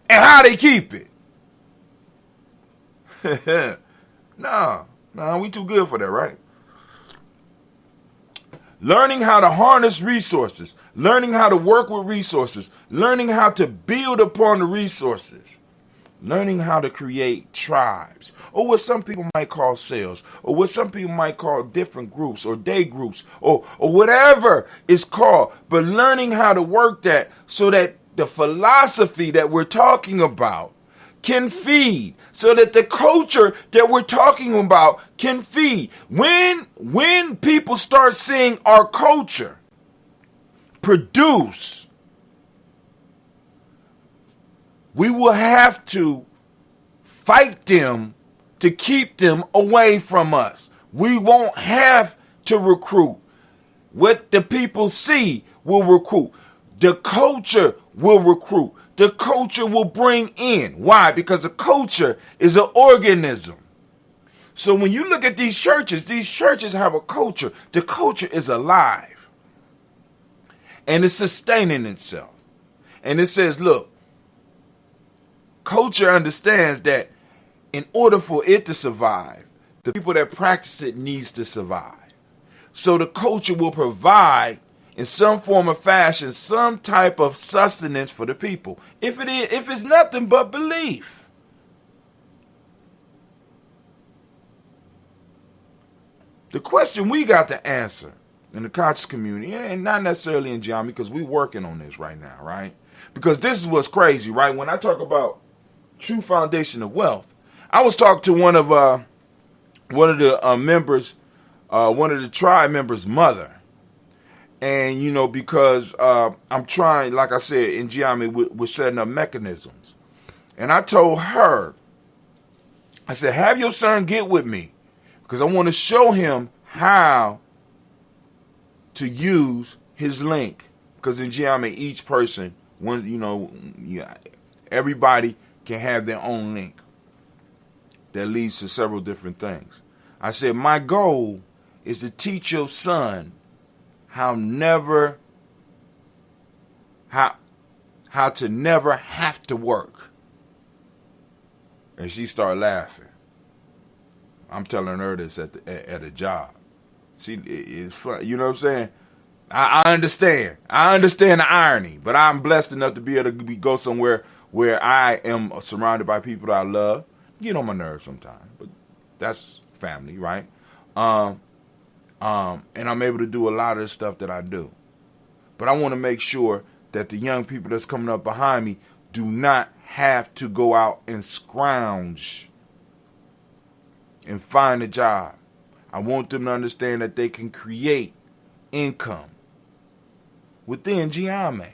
and how they keep it. No, we too good for that, right? Learning how to harness resources, learning how to work with resources, learning how to build upon the resources, learning how to create tribes, or what some people might call cells, or what some people might call different groups or day groups, or whatever it's called, but learning how to work that so that the philosophy that we're talking about can feed, so that the culture that we're talking about can feed. When people start seeing our culture produce, we will have to fight them to keep them away from us. We won't have to recruit. What the people see will recruit. The culture will recruit. The culture will bring in. Why? Because the culture is an organism. So when you look at these churches have a culture. The culture is alive. And it's sustaining itself. And it says, look, culture understands that in order for it to survive, the people that practice it needs to survive. So the culture will provide, in some form or fashion, some type of sustenance for the people. If it's nothing but belief. The question we got to answer in the conscious community, and not necessarily in Gye-Nyame, because we're working on this right now, right? Because this is what's crazy, right? When I talk about true foundation of wealth, I was talking to one of the tribe members' mother. And, because I'm trying, like I said, in Gye-Nyame, we're setting up mechanisms. And I told her, I said, have your son get with me, because I want to show him how to use his link. Because in Gye-Nyame, each person, everybody can have their own link that leads to several different things. I said, my goal is to teach your son how to never have to work. And she started laughing. I'm telling her this at a job. See, it's fun. You know what I'm saying? I understand. I understand the irony, but I'm blessed enough to be able to go somewhere where I am surrounded by people that I love. Get on my nerves sometimes, but That's family, right? And I'm able to do a lot of the stuff that I do. But I want to make sure that the young people that's coming up behind me do not have to go out and scrounge and find a job. I want them to understand that they can create income within Gye-Nyame,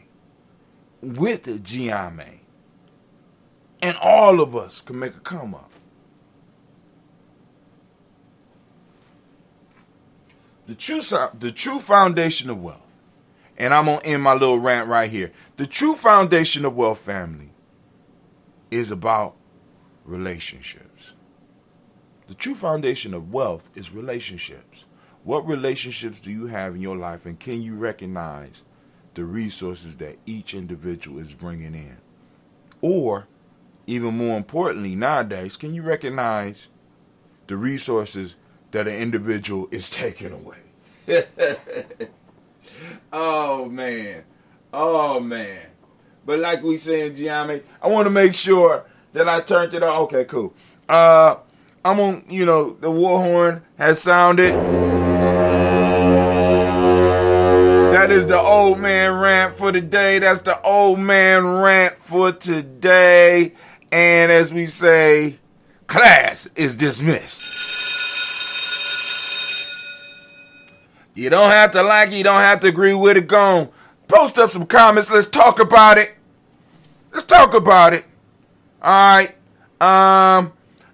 with Gye-Nyame. And all of us can make a come up. The true foundation of wealth, and I'm going to end my little rant right here. The true foundation of wealth, family, is about relationships. The true foundation of wealth is relationships. What relationships do you have in your life, and can you recognize the resources that each individual is bringing in? Or, even more importantly, nowadays, can you recognize the resources that an individual is taking away? Oh, man. Oh, man. But like we say in Gye-Nyame, I want to make sure that I turned it on. Okay, cool. I'm on, the war horn has sounded. That is the old man rant for today. That's the old man rant for today. And as we say, class is dismissed. You don't have to like it. You don't have to agree with it. Go on. Post up some comments. Let's talk about it. Let's talk about it. All right. I'm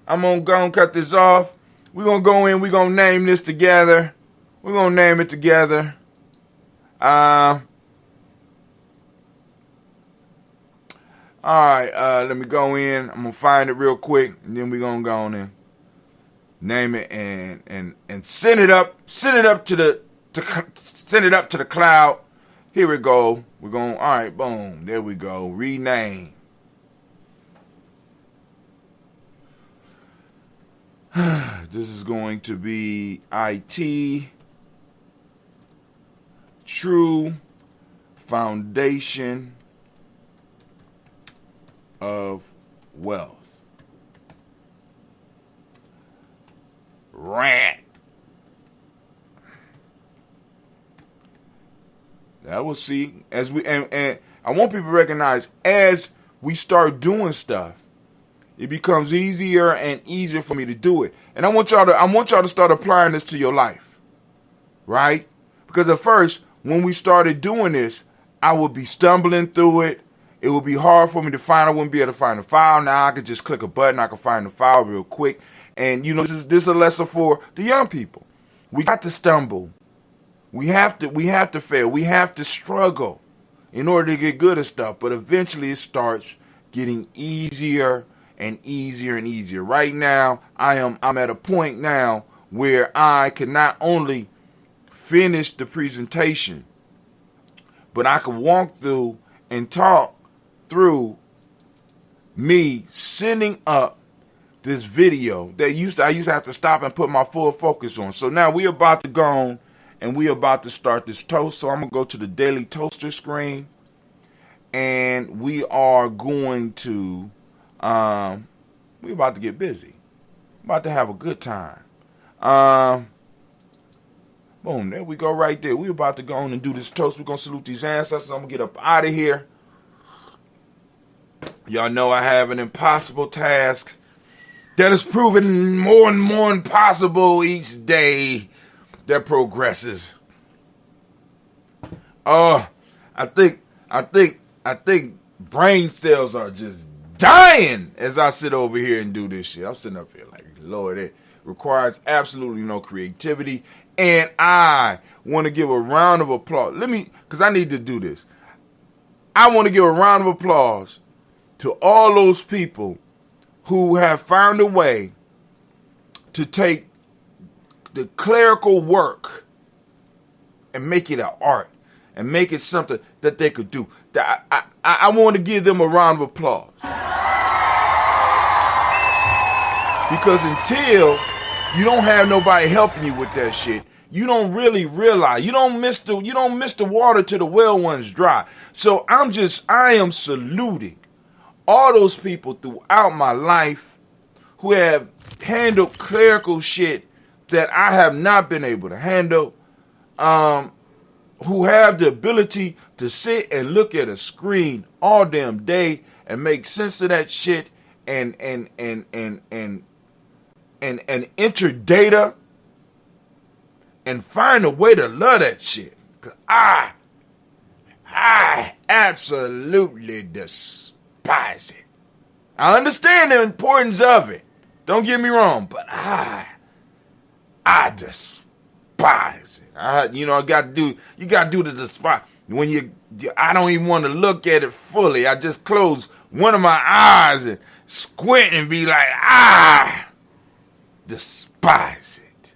going to go and cut this off. We're going to go in. We're going to name this together. We're going to name it together. All right. Let me go in. I'm going to find it real quick. And then we're going to go on in. Name it and send it up. Send it up to the cloud. Here we go. We're going, all right, boom. There we go. Rename. This is going to be IT. True foundation of wealth. Rant. That we'll see as we and I want people to recognize as we start doing stuff, it becomes easier and easier for me to do it. And I want y'all to start applying this to your life, right? Because at first, when we started doing this, I would be stumbling through it. It would be hard for me to find. I wouldn't be able to find the file. Now I could just click a button. I can find the file real quick. And this is a lesson for the young people. We got to stumble. We have to fail. We have to struggle in order to get good at stuff. But eventually it starts getting easier and easier and easier. Right now, I'm at a point now where I can not only finish the presentation, but I can walk through and talk through me sending up this video that I used to have to stop and put my full focus on. So now we're about to go on and we're about to start this toast. So I'm going to go to the Daily Toaster screen and we are going to, we're about to get busy. About to have a good time. Boom, there we go right there. We're about to go on and do this toast. We're going to salute these ancestors. I'm going to get up out of here. Y'all know I have an impossible task that is proven more and more impossible each day that progresses. I think brain cells are just dying as I sit over here and do this shit. I'm sitting up here like, Lord, it requires absolutely no creativity. And I want to give a round of applause. Because I need to do this. I want to give a round of applause to all those people who have found a way to take the clerical work and make it an art and make it something that they could do. I want to give them a round of applause. Because until you don't have nobody helping you with that shit, you don't really realize. You don't miss the water till the well runs dry. So I am saluting all those people throughout my life who have handle clerical shit that I have not been able to handle, who have the ability to sit and look at a screen all damn day and make sense of that shit and enter data and find a way to love that shit. 'Cause I absolutely despise it. I understand the importance of it. Don't get me wrong, but I despise it. You got to do the despise. When I don't even want to look at it fully. I just close one of my eyes and squint and be like, despise it.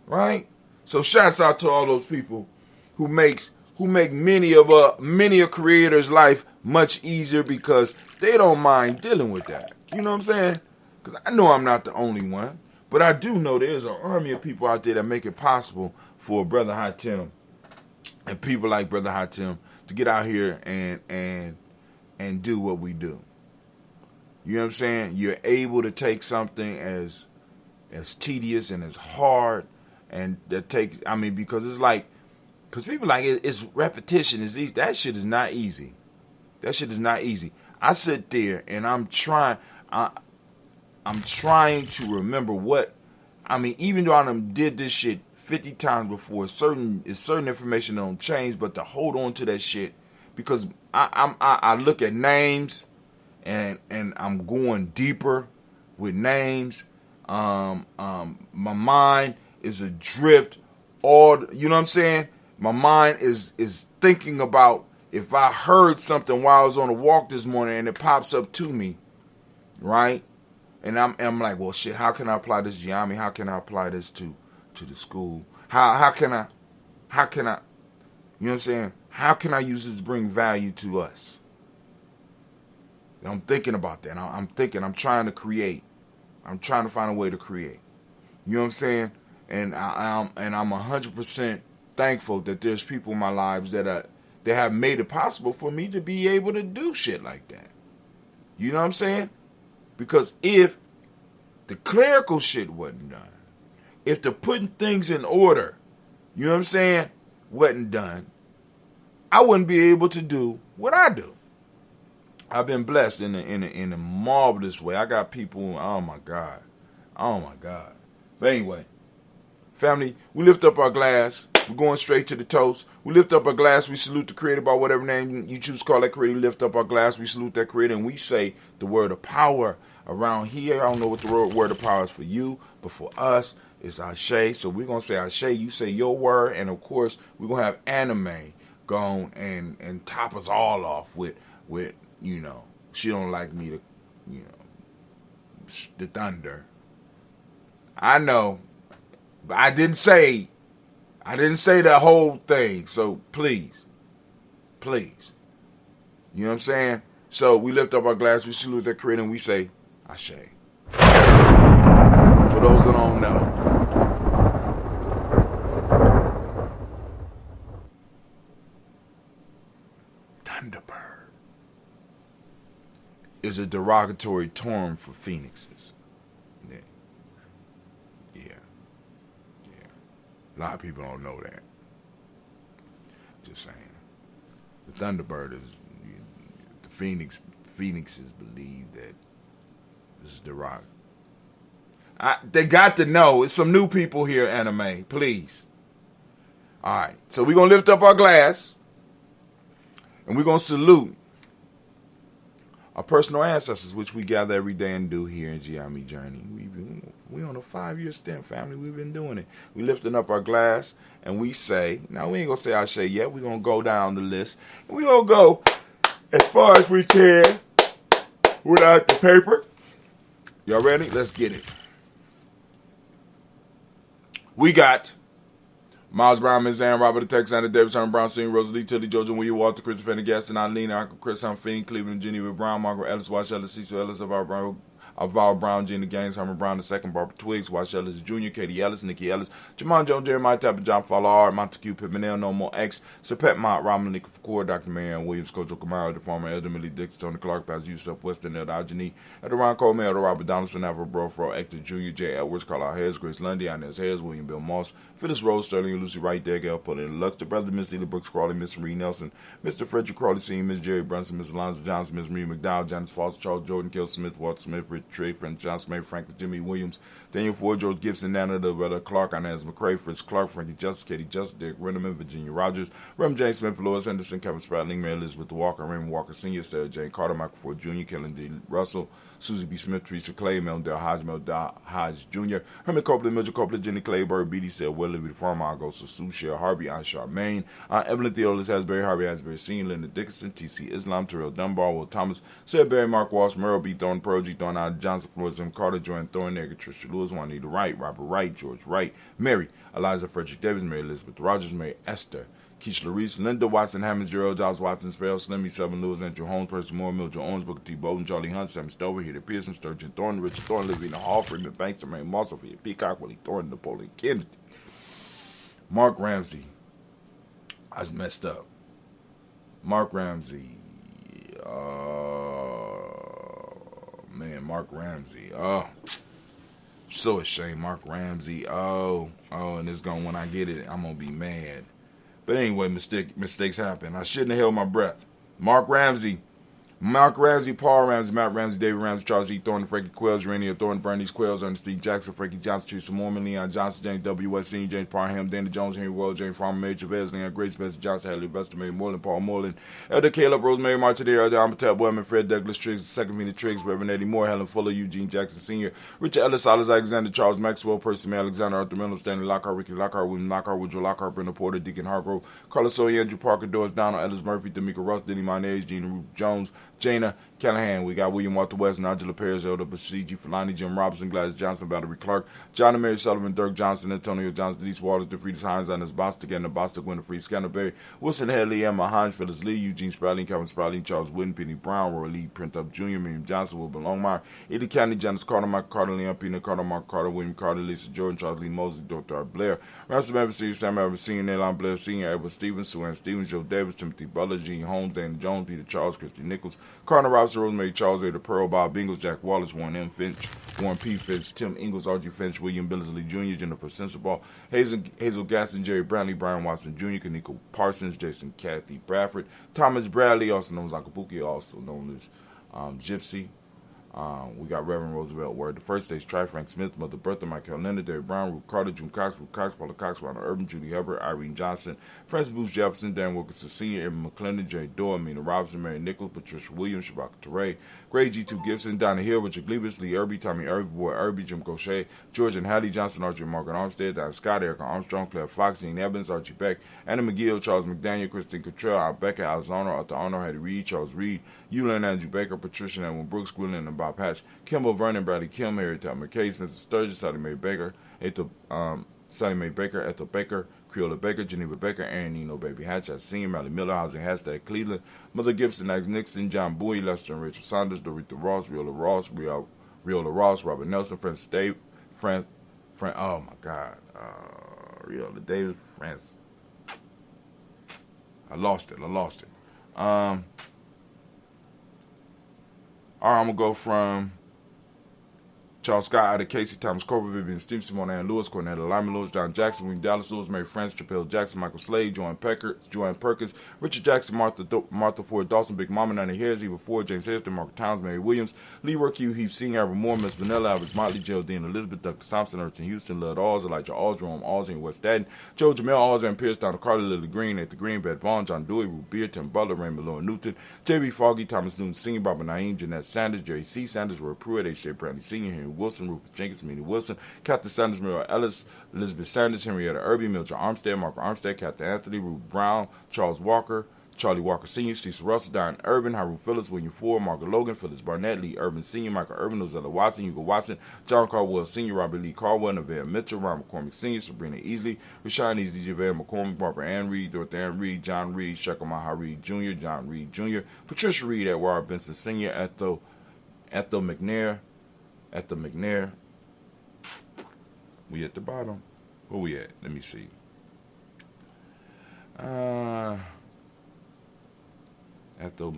Right? So shouts out to all those people who make many a creator's life much easier because they don't mind dealing with that. You know what I'm saying? Because I know I'm not the only one. But I do know there's an army of people out there that make it possible for Brother Hatem and people like Brother Hatem to get out here and do what we do. You know what I'm saying? You're able to take something as tedious and as hard, and that takes, because it's like, because people like it's repetition is easy. That shit is not easy. That shit is not easy. I sit there and I'm trying to remember even though I done did this shit 50 times before, certain information don't change, but to hold on to that shit, because I look at names and I'm going deeper with names. My mind is adrift. You know what I'm saying? My mind is thinking about if I heard something while I was on a walk this morning and it pops up to me, right? And I'm like, well, shit, how can I apply this, Gye-Nyame? How can I apply this to the school? How can I, you know what I'm saying? How can I use this to bring value to us? And I'm thinking about that. I'm trying to create. I'm trying to find a way to create. You know what I'm saying? And I'm 100% thankful that there's people in my lives that have made it possible for me to be able to do shit like that. You know what I'm saying? Because if the clerical shit wasn't done, if the putting things in order, you know what I'm saying, wasn't done, I wouldn't be able to do what I do. I've been blessed in a marvelous way. I got people, oh my God. But anyway, family, we lift up our glass. We're going straight to the toast. We lift up our glass. We salute the creator by whatever name you choose to call that creator. We lift up our glass. We salute that creator. And we say the word of power around here. I don't know what the word of power is for you, but for us, it's Ashe. So we're going to say Ashe. You say your word. And, of course, we're going to have anime go on and top us all off with she don't like me to, the thunder. I know, but I didn't say the whole thing. So please. You know what I'm saying? So we lift up our glass, we salute that creator, and we say, Ashe. For those that don't know, Thunderbird is a derogatory term for phoenixes. Yeah. A lot of people don't know that. Just saying. The Thunderbird is the phoenixes believe that this is derogatory. They got to know. It's some new people here, anime. Please. All right. So we're going to lift up our glass. And we're going to salute our personal ancestors, which we gather every day and do here in Gye-Nyame Journey. We on a 5-year stint, family. We've been doing it. We lifting up our glass and we say, now we ain't going to say Ashe yet. We're going to go down the list. And we're going to go as far as we can without the paper. Y'all ready? Let's get it. We got Miles Brown, Ms. Ann, Robert the Texan, David Herman Brown, Senior, Rosalie, Tilly, Georgia, William, Walter, Christopher Pendergast, and Eileen, Uncle Chris, I'm Fiend, Cleveland, Jenny with Brown, Margaret Ellis, Wash Ellis, Cecil Ellis of our Brown, Alvaro Brown, Gina Gaines, Herman Brown II, Barbara Twiggs, Wash Ellis Jr., Katie Ellis, Nikki Ellis, Jamon Jones, Jeremiah Tapper, John Fallard, Montague Pimenel, No More X, Sepet Mott, Robin Nika Fakor, Dr. Marianne Williams, Kojo Kamara, the former Elder Millie Dixon, Tony Clark, Paz Yusuf, Weston, Elder Ajani, Elder Ron Coleman, Elder Robert Donaldson, Alfred Brofro, Hector Jr., J. Edwards, Carlisle Hayes, Grace Lundy, Inez Hayes, William Bill Moss, Phyllis Rose, Sterling, Lucy Wright, Dagel, Pullen, Lux, the brother, Miss Ely Brooks Crawley, Miss Marie Nelson, Mr. Frederick Crawley, Sr., Miss Jerry Brunson, Miss Alonzo Johnson, Miss Marie McDowell, Janice Foster, Charles Jordan, Kill Smith, Walter Smith, Rich Trigg, Frank John Smith, Franklin, Jimmy Williams, Daniel Ford, George Gibson, Nana, the brother Clark, Inez McCrae, Fritz Clark, Frankie Justice, Katie Justice, Dick Renneman, Virginia Rogers, Rem James Smith, Lois Henderson, Kevin Spratling, Mary Elizabeth Walker, Raymond Walker Sr., Sarah Jane Carter, Michael Ford Jr., Kellen D. Russell, Susie B. Smith, Teresa Clay, Meldell Hodge, Meldell Hodge Jr., Herman Copeland, Mitchell Copeland, Jenny Clayburg, B.D. said, Willie the Farmer, I go to Sue, Cher Harvey, Aunt Charmaine, Evelyn Theodis, Hasbury, Harvey Hasbury Sr., Linda Dickinson, T.C. Islam, Terrell Dunbar, Will Thomas, Sarah Barry, Mark Walsh, Merle B. Thorne, Pearl G. Thorne, Al Johnson, Flores M. Carter, Joanne Thornegger, Trisha Lewis, Juanita Wright, Robert Wright, George Wright, Mary, Eliza Frederick Davis, Mary Elizabeth Rogers, Mary Esther, Keisha Reese, Linda Watson, Hammonds, Gerald Giles Watson, Spell, Slimmy, Seven Lewis, Andrew Holmes, Percy Moore, Mildred Owens, Booker T. Bowden, Charlie Hunt, Sam Stover, Heater Pearson, Sturgeon Thornton, Richard Thornton, Livina Hall, Freeman Banks, Jermaine Moss, Sophia Peacock, Willie Thornton, Napoleon Kennedy, Mark Ramsey. I messed up. Mark Ramsey. Mark Ramsey. Oh, so ashamed. Mark Ramsey. And it's going, when I get it, I'm going to be mad. But anyway, mistakes happen. I shouldn't have held my breath. Mark Ramsey, Paul Ramsey, Matt Ramsey, David Ramsey, Charles E. Thornton, Frankie Quells, Rainier Thornton, Bernice Quells, Ernest Steve Jackson, Frankie Johnson, Teresa Mormon, Leon Johnson, James W. West Sr., James Parham, Danny Jones, Henry Wells, James Farmer, Mary Chavez, Leon Grace, Spencer Johnson, Hadley Vester, Mary Moreland, Paul Moreland, Elder Caleb, Rosemary Martinez, Elder Amitep Wellman, Fred Douglas Triggs, Second Mina Triggs, Reverend Eddie Moore, Helen Fuller, Eugene Jackson Sr., Richard Ellis, Silas Alexander, Charles Maxwell, Percy May Alexander, Arthur Miller, Stanley Lockhart, Ricky Lockhart, William Lockhart, Woodrow Lockhart, Brenda Porter, Deacon Hargrove, Carlos Sawyer, Andrew Parker, Doris Donald, Ellis Murphy, D'Amica Russ, Denny Mayonnaise, Gina Ruth Jones, Jana Callahan. We got William Walter West, Angela Perez, Elder Basiji, Fulani, Jim Robinson, Gladys Johnson, Valerie Clark, John and Mary Sullivan, Dirk Johnson, Antonio Johnson, Denise Waters, DeFriedis Hines, Annis Bostic, and the Bostic, Winifred Scanterberry, Wilson Headley, Emma Hines, Phyllis Lee, Eugene Sprouting, Calvin Sprouting, Charles Wooden, Penny Brown, Roy Lee, Print Up Jr., Miriam Johnson, Wilbur Longmire, Eddie County, Janice Carter, Michael Carter, Leon Pena Carter, Mark Carter, William Carter, Lisa Jordan, Charles Lee Mosley, Dr. Art Blair, Ransom Evans Sr., Sam Evans Sr., Nailon Blair Sr., Edward Stevens, Suanne Stevens, Joe Davis, Timothy Butler, Gene Holmes, Danny Jones, Peter Charles, Christy Nichols, Cardinal Robinson, Rosemary Charles, Ada Pearl, Bob Bingles, Jack Wallace, Warren M. Finch, Warren P. Finch, Tim Ingalls, Archie Finch, William Billingsley Jr., Jennifer Sensabaugh, Hazel Gaston, Jerry Brantley, Brian Watson Jr., Kaniko Parsons, Jason Kathy Bradford, Thomas Bradley, also known as Uncle Pookie, also known as Gypsy. We got Reverend Roosevelt Word, the First Stage, Tri Frank Smith, Mother Bertha, Michael Linda, Derek Brown, Ruth Carter, June Cox, Paula Cox, Ronald Urban, Judy Hubbard, Irene Johnson, Francis Booth Jefferson, Dan Wilkinson Sr., Emma McClendon, Jerry Dorr, Mina Robinson, Mary Nichols, Patricia Williams, Shabaka Teray, Greg G2 Gibson, Donna Hill, Richard Glebus, Lee Irby, Tommy Irby, Boy Irby, Jim Crochet, George and Hattie Johnson, Archie Margaret Armstead, Don Scott, Erica Armstrong, Claire Fox, Gene Evans, Archie Beck, Anna McGill, Charles McDaniel, Kristen Cottrell, Rebecca Alexander, Arthur Arnold, Hattie Reed, Charles Reed, Eulin Andrew Baker, Patricia Edwin Brooks, Gwendolyn and Bob Hatch, Kimball Vernon, Bradley Kim, Harriet McKay, Mrs. Sturgis, Sally Mae Baker, Ethel Baker, Creola Baker, Geneva Baker, Aaron Nino, Baby Hatchet, Senior, Mally Miller, Housing Hashtag Cleveland, Mother Gibson, Max Nixon, John Bowie, Lester and Rachel Saunders, Dorita Ross, Riola Ross, Robert Nelson, Francis Dave, Riola Davis, France. I lost it. All right, I'm going to go from Charles Scott, Ida Casey, Thomas Corbett, Vivian Stevenson, Monahan Lewis, Cornetta Lyman Lewis, John Jackson, William Dallas Lewis, Mary Francis, Chappelle Jackson, Michael Slade, Joanne Perkins, Richard Jackson, Martha Ford Dawson, Big Mama, Nanny Harris, Eva Ford, James Hairston, Margaret Towns, Mary Williams, Lee Q, Heath Senior, Albert Moore, Miss Vanilla, Alvarez Motley, Geraldine Elizabeth, Douglas Thompson, Erton Houston, Lud Alls, Elijah Alls, Jerome Alls, and West Staten, Joe Jamel Alls, and Pierce, Donald Carter, Lily Green, at the Green, Beth Vaughn, John Dewey, Ruth Beer, Tim Butler, Raymond Lauren Newton, J.B. Foggy, Thomas Newton Sr., Barbara Naeem, Jeanette Sanders, Jerry C. Sanders, Roy Pruitt, H.J. Bradley Sr., Henry Wilson, Rupert Jenkins, Minnie Wilson, Captain Sanders, Muriel Ellis, Elizabeth Sanders, Henrietta Irby, Mildred Armstead, Margaret Armstead, Captain Anthony, Ruth Brown, Charles Walker, Charlie Walker Sr., Cecil Russell, Diane Urban, Harold Phillips, William Ford, Margaret Logan, Phyllis Barnett, Lee Urban Sr., Michael Urban, Ozella Watson, Hugo Watson, John Caldwell Sr., Robert Lee Caldwell, Nevada Mitchell, Ron McCormick Sr., Sabrina Easley, Rashawn Easley, JaVale McCormick, Barbara Ann Reed, Dorothy Ann Reed, John Reed, Shekel Maha Reed Jr., John Reed Jr., Patricia Reed, Edward Benson Sr., Ethel McNair, At the McNair. We at the bottom. Where we at? Let me see. At the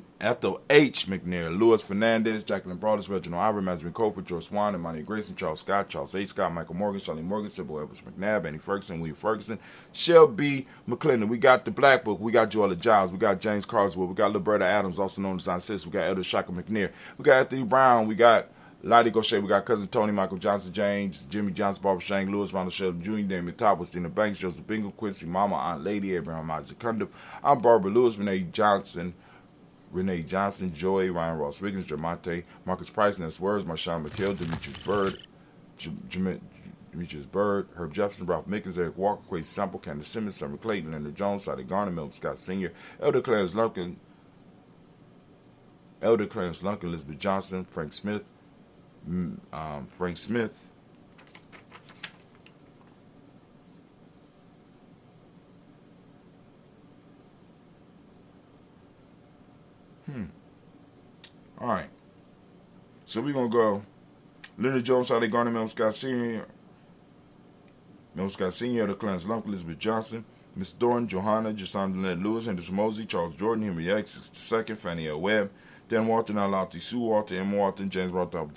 H. McNair, Louis Fernandez, Jacqueline Broadus, Reginald Ivory, Mazmin Cofer, George Swan, Imani Grayson, Charles Scott, Charles A. Scott, Michael Morgan, Charlie Morgan, Sybil Edwards McNabb, Annie Ferguson, William Ferguson, Shell B. McClendon. We got the Black Book. We got Joella Giles. We got James Carswell. We got Liberta Adams, also known as Aunt Sis. We got Elder Shaka McNair. We got Anthony Brown. We got Lottie Gaucher, we got Cousin Tony, Michael Johnson, James, Jimmy Johnson, Barbara Shank, Lewis, Ronald Sheldon Jr., Damon Top, Stina Banks, Joseph Bingle, Quincy, Mama, Aunt Lady, Abraham Isaac Cundiff. I'm Barbara Lewis, Renee Johnson, Joy, Ryan Ross Wiggins, Jermonte, Marcus Price, Ness Words, Marshawn McHale, Demetrius Bird, Herb Jefferson, Ralph Mickens, Eric Walker, Quay Sample, Candace Simmons, Summer Clayton, Leonard Jones, Sadi Garner, Milton Scott Sr., Elder Clarence Lunkin, Elizabeth Johnson, Frank Smith, All right. So we're going to go Leonard Jones, Sadi Garner, Milton Scott Sr., Elder Clarence Lump, Elizabeth Johnson, Miss Thornton, Johanna, Jason Lynette Lewis, Henderson Mosey, Charles Jordan, Henry X, II, Fannie L. Webb, Dan Walton, Alati Sue Walton, M. Walton, James Walton,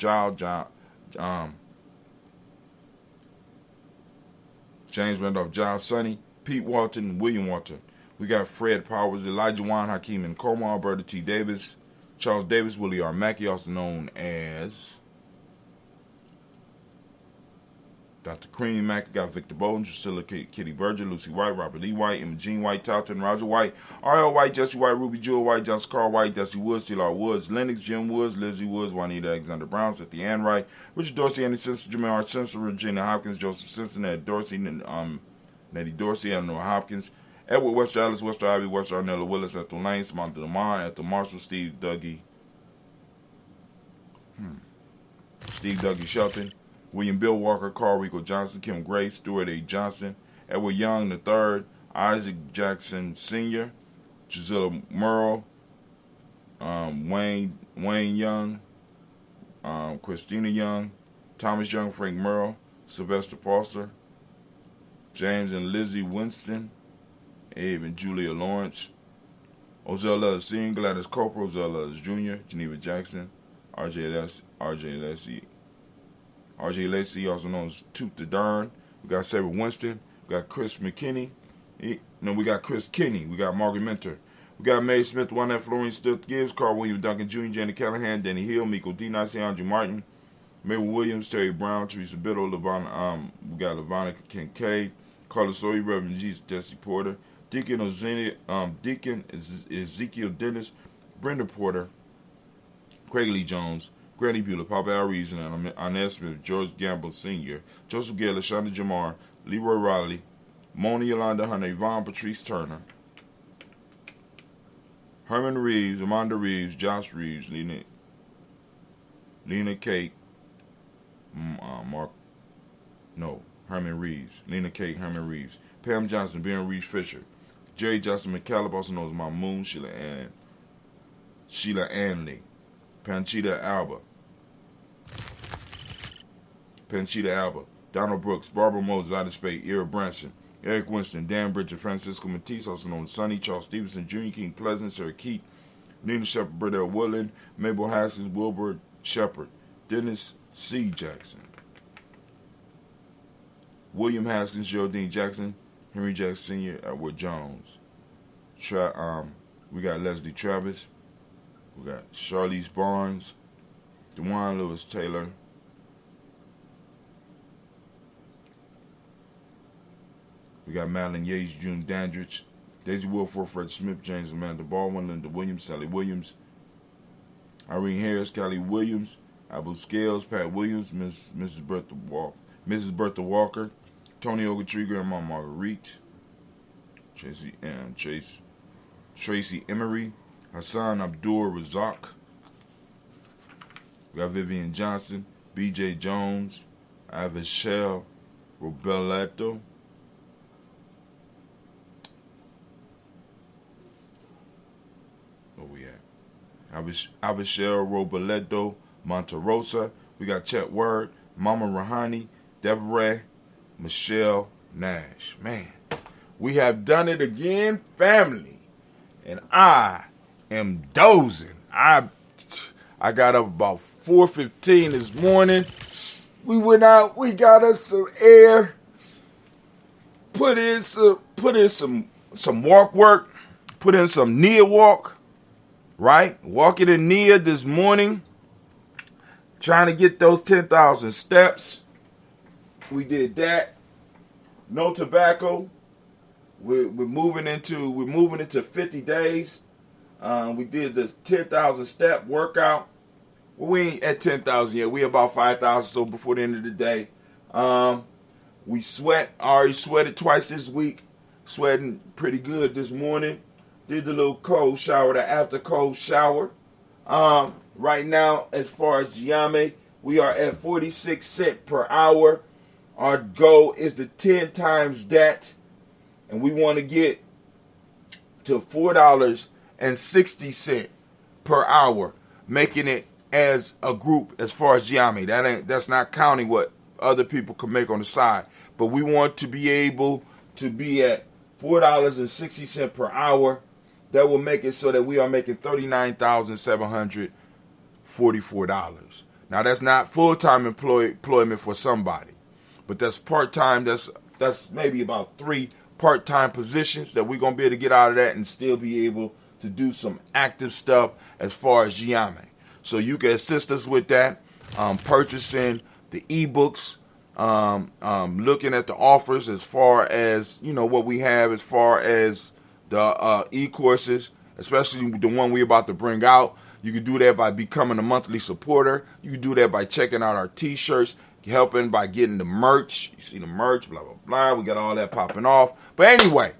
James Randolph Giles, Sonny, Pete Walton, William Walton. We got Fred Powers, Elijah Wan, Hakeem and Coma, Alberta T. Davis, Charles Davis, Willie R. Mackey, also known as Dr. Creamy Mack, got Victor Bowden, Drusilla Kitty Berger, Lucy White, Robert Lee White, Emma Jean White, Talton, Roger White, R.L. White, Jesse White, Ruby Jewel White, Johnson Carl White, Desi Woods, T.L.R. Woods, Lennox, Jim Woods, Lizzie Woods, Juanita Alexander Brown, Cynthia Ann Wright, Richard Dorsey, Andy Simpson, Jermaine R. Simpson, Regina Hopkins, Joseph Simpson, Ed Dorsey, Nettie Dorsey, Eleanor Hopkins, Edward Wester Alice, Wester Ivy, Wester Arnella Willis, Ethel Lane, Samantha Lamar, Ethel Marshall, Steve Dougie Shelton, William Bill Walker, Carl Rico Johnson, Kim Gray, Stuart A. Johnson, Edward Young III, Isaac Jackson Sr., Gisela Merle, Wayne Young, Christina Young, Thomas Young, Frank Merle, Sylvester Foster, James and Lizzie Winston, Abe and Julia Lawrence, Ozell Ellis Sr., Gladys Corporal, Ozell Ellis Jr., Geneva Jackson, RJ Lacey, also known as Toot the Darn. We got Sarah Winston. We got Chris McKinney. We got Chris Kinney. We got Margaret Mentor. We got May Smith, Juanette Florine Stilt Gibbs, Carl William Duncan Jr., Janet Callahan, Danny Hill, Miko D. Nice, Andrew Martin, Mabel Williams, Terry Brown, Teresa Biddle, we got Lavonna Kincaid, Carlos Sawyer, Reverend Jesus, Jesse Porter, Deacon Ezekiel Dennis, Brenda Porter, Craig Lee Jones, Granny Bueller, Papa Al Reason, and Arnett Smith, George Gamble Sr., Joseph Gale, Shonda Jamar, Leroy Riley, Mona Yolanda Hunter, Yvonne Patrice Turner, Herman Reeves, Amanda Reeves, Josh Reeves, Lena Kate, Herman Reeves, Lena Kate, Herman Reeves, Pam Johnson, Ben Reeves Fisher, Jerry Johnson McCallum, also known as My Moon, Sheila Anley, Panchita Alba, Donald Brooks, Barbara Moses, Ida Spade, Ira Branson, Eric Winston, Dan Bridger, Francisco Matisse, also known as Sonny, Charles Stevenson, Jr., King Pleasant, Sarah Keat, Nina Shepard, Burdell Woodland, Mabel Haskins, Wilbur Shepard, Dennis C. Jackson, William Haskins, Geraldine Jackson, Henry Jackson Sr., Edward Jones. We got Leslie Travis. We got Charlize Barnes, DeJuan Lewis Taylor, we got Madeline Yates, June Dandridge, Daisy Wilford, Fred Smith, James Amanda Baldwin, Linda Williams, Sally Williams, Irene Harris, Callie Williams, Abu Scales, Pat Williams, Mrs. Bertha Walker, Tony Ogletree, Grandma Marguerite, Tracy Emery, Hassan Abdul Razak. We got Vivian Johnson, B.J. Jones, Avishel Robleto. Where we at? Avishel Robleto, Monterosa. We got Chet Word, Mama Rahani, Deborah, Michelle Nash. Man, we have done it again, family. And I am dozing. I got up about 4:15 this morning. We went out, we got us some air, put in some walk work, put in some Nia walk, right? Walking in Nia this morning, trying to get those 10,000 steps. We did that. No tobacco. We're moving into 50 days. We did the 10,000 step workout. Well, we ain't at 10,000 yet. We about 5,000 so before the end of the day. We already sweated twice this week. Sweating pretty good this morning. Did the little cold shower, the after cold shower. Right now, as far as Gye-Nyame, we are at 46 cents per hour. Our goal is to 10 times that. And we want to get to $4.60 per hour, making it as a group as far as Gye-Nyame. That's not counting what other people can make on the side. But we want to be able to be at $4.60 per hour. That will make it so that we are making $39,744. Now that's not full-time employment for somebody, but that's part-time. That's maybe about 3 part-time positions that we're gonna be able to get out of that and still be able to do some active stuff as far as Gye-Nyame. So you can assist us with that, purchasing the ebooks, looking at the offers as far as what we have as far as the e-courses, especially the one we're about to bring out. You can do that by becoming a monthly supporter. You can do that by checking out our t-shirts, helping by getting the merch. You see the merch, blah, blah, blah. We got all that popping off. But anyway,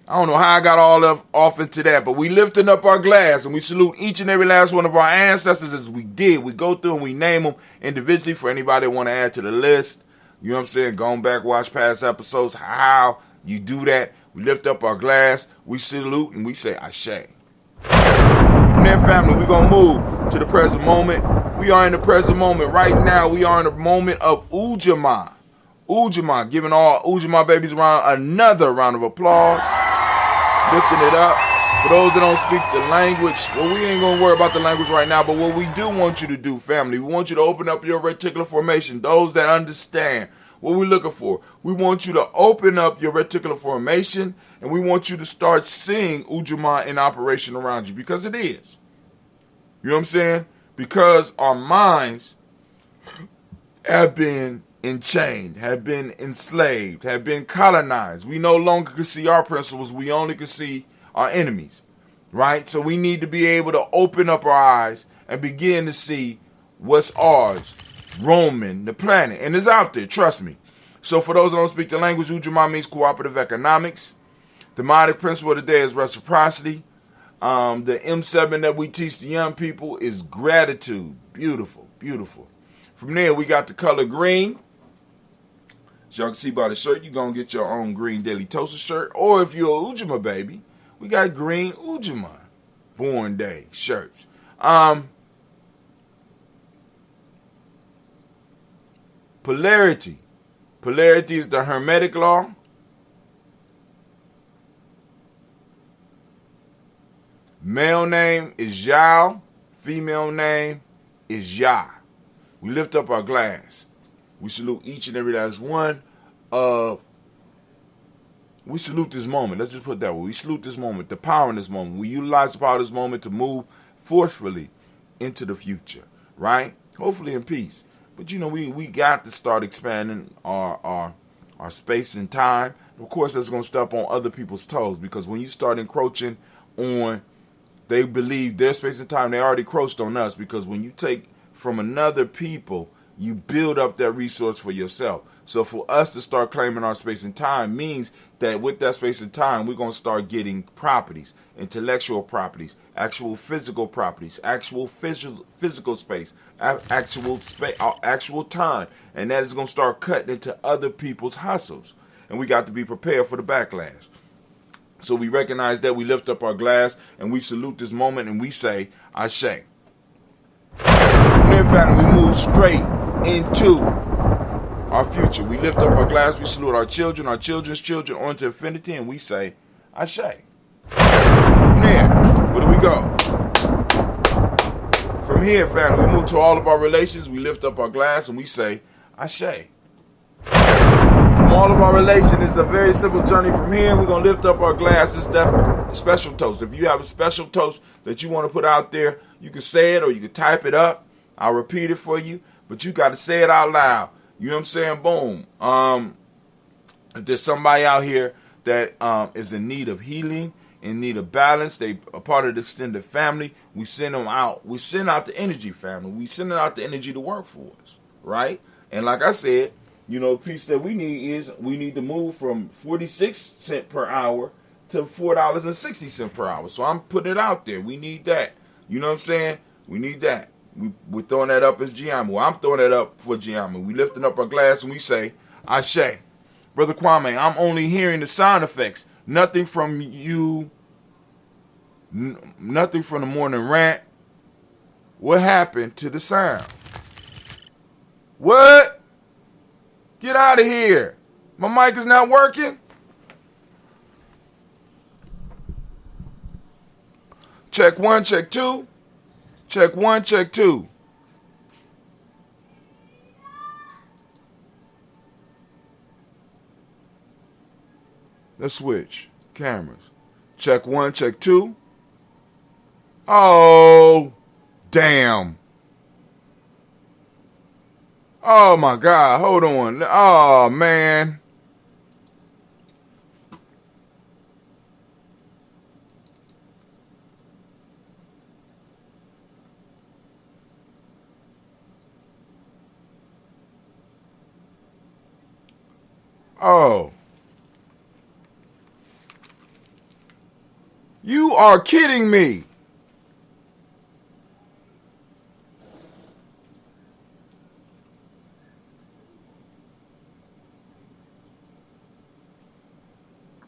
I don't know how I got all off into that, but we lifting up our glass and we salute each and every last one of our ancestors as we did. We go through and we name them individually for anybody that want to add to the list. You know what I'm saying? Going back, watch past episodes, how you do that. We lift up our glass, we salute, and we say Ashe. From there, family, we're going to move to the present moment. We are in the present moment right now. We are in the moment of Ujamaa. Ujamaa, giving all Ujamaa babies around another round of applause. Lifting it up. For those that don't speak the language, well, we ain't going to worry about the language right now, but what we do want you to do, family, we want you to open up your reticular formation. Those that understand what we're looking for, we want you to open up your reticular formation, and we want you to start seeing Ujamaa in operation around you, because it is. You know what I'm saying? Because our minds have been enchained, have been enslaved, have been colonized. We no longer can see our principles. We only can see our enemies, right? So we need to be able to open up our eyes and begin to see what's ours, roaming the planet. And it's out there, trust me. So for those that don't speak the language, Ujamaa means cooperative economics. The demonic principle of the day is reciprocity. The M7 that we teach the young people is gratitude. Beautiful, beautiful. From there, we got the color green. As y'all can see by the shirt, you're going to get your own green Daily Toaster shirt. Or if you're a Ujamaa baby, we got green Ujamaa Born Day shirts. Polarity. Polarity is the Hermetic law. Male name is Yao. Female name is Ya. We lift up our glass. We salute each and every last one. We salute this moment. Let's just put it that way. We salute this moment, the power in this moment. We utilize the power of this moment to move forcefully into the future, right? Hopefully in peace. But, we got to start expanding our space and time. Of course, that's going to step on other people's toes, because when you start encroaching on, they believe their space and time, they already encroached on us, because when you take from another people, you build up that resource for yourself. So for us to start claiming our space and time means that with that space and time, we're going to start getting properties, intellectual properties, actual physical properties, actual physical space, actual time. And that is going to start cutting into other people's hustles. And we got to be prepared for the backlash. So we recognize that, we lift up our glass, and we salute this moment, and we say, Ashe. From there, family, we move straight into our future. We lift up our glass, we salute our children, our children's children, on to infinity, and we say, Ashe. From there, where do we go? From here, family, we move to all of our relations, we lift up our glass, and we say, Ashe. From all of our relations, it's a very simple journey from here. We're going to lift up our glass. It's definitely a special toast. If you have a special toast that you want to put out there, you can say it or you can type it up. I'll repeat it for you, but you got to say it out loud. You know what I'm saying? Boom. If there's somebody out here that is in need of healing, in need of balance, they are part of the extended family, we send them out. We send out the energy, family. We send out the energy to work for us, right? And like I said, you know, the piece that we need is we need to move from 46 cents per hour to $4.60 per hour. So I'm putting it out there. We need that. You know what I'm saying? We need that. We're throwing that up as Gye-Nyame. Well, I'm throwing that up for Gye-Nyame. We lifting up our glass and we say, Ashe. Brother Kwame, I'm only hearing the sound effects. Nothing from you. Nothing from the morning rant. What happened to the sound? What? Get out of here. My mic is not working. Check 1, check 2. Check 1, check 2. Let's switch cameras. Check 1, check 2. Oh, damn. Oh my God, hold on. Oh man. Oh. You are kidding me.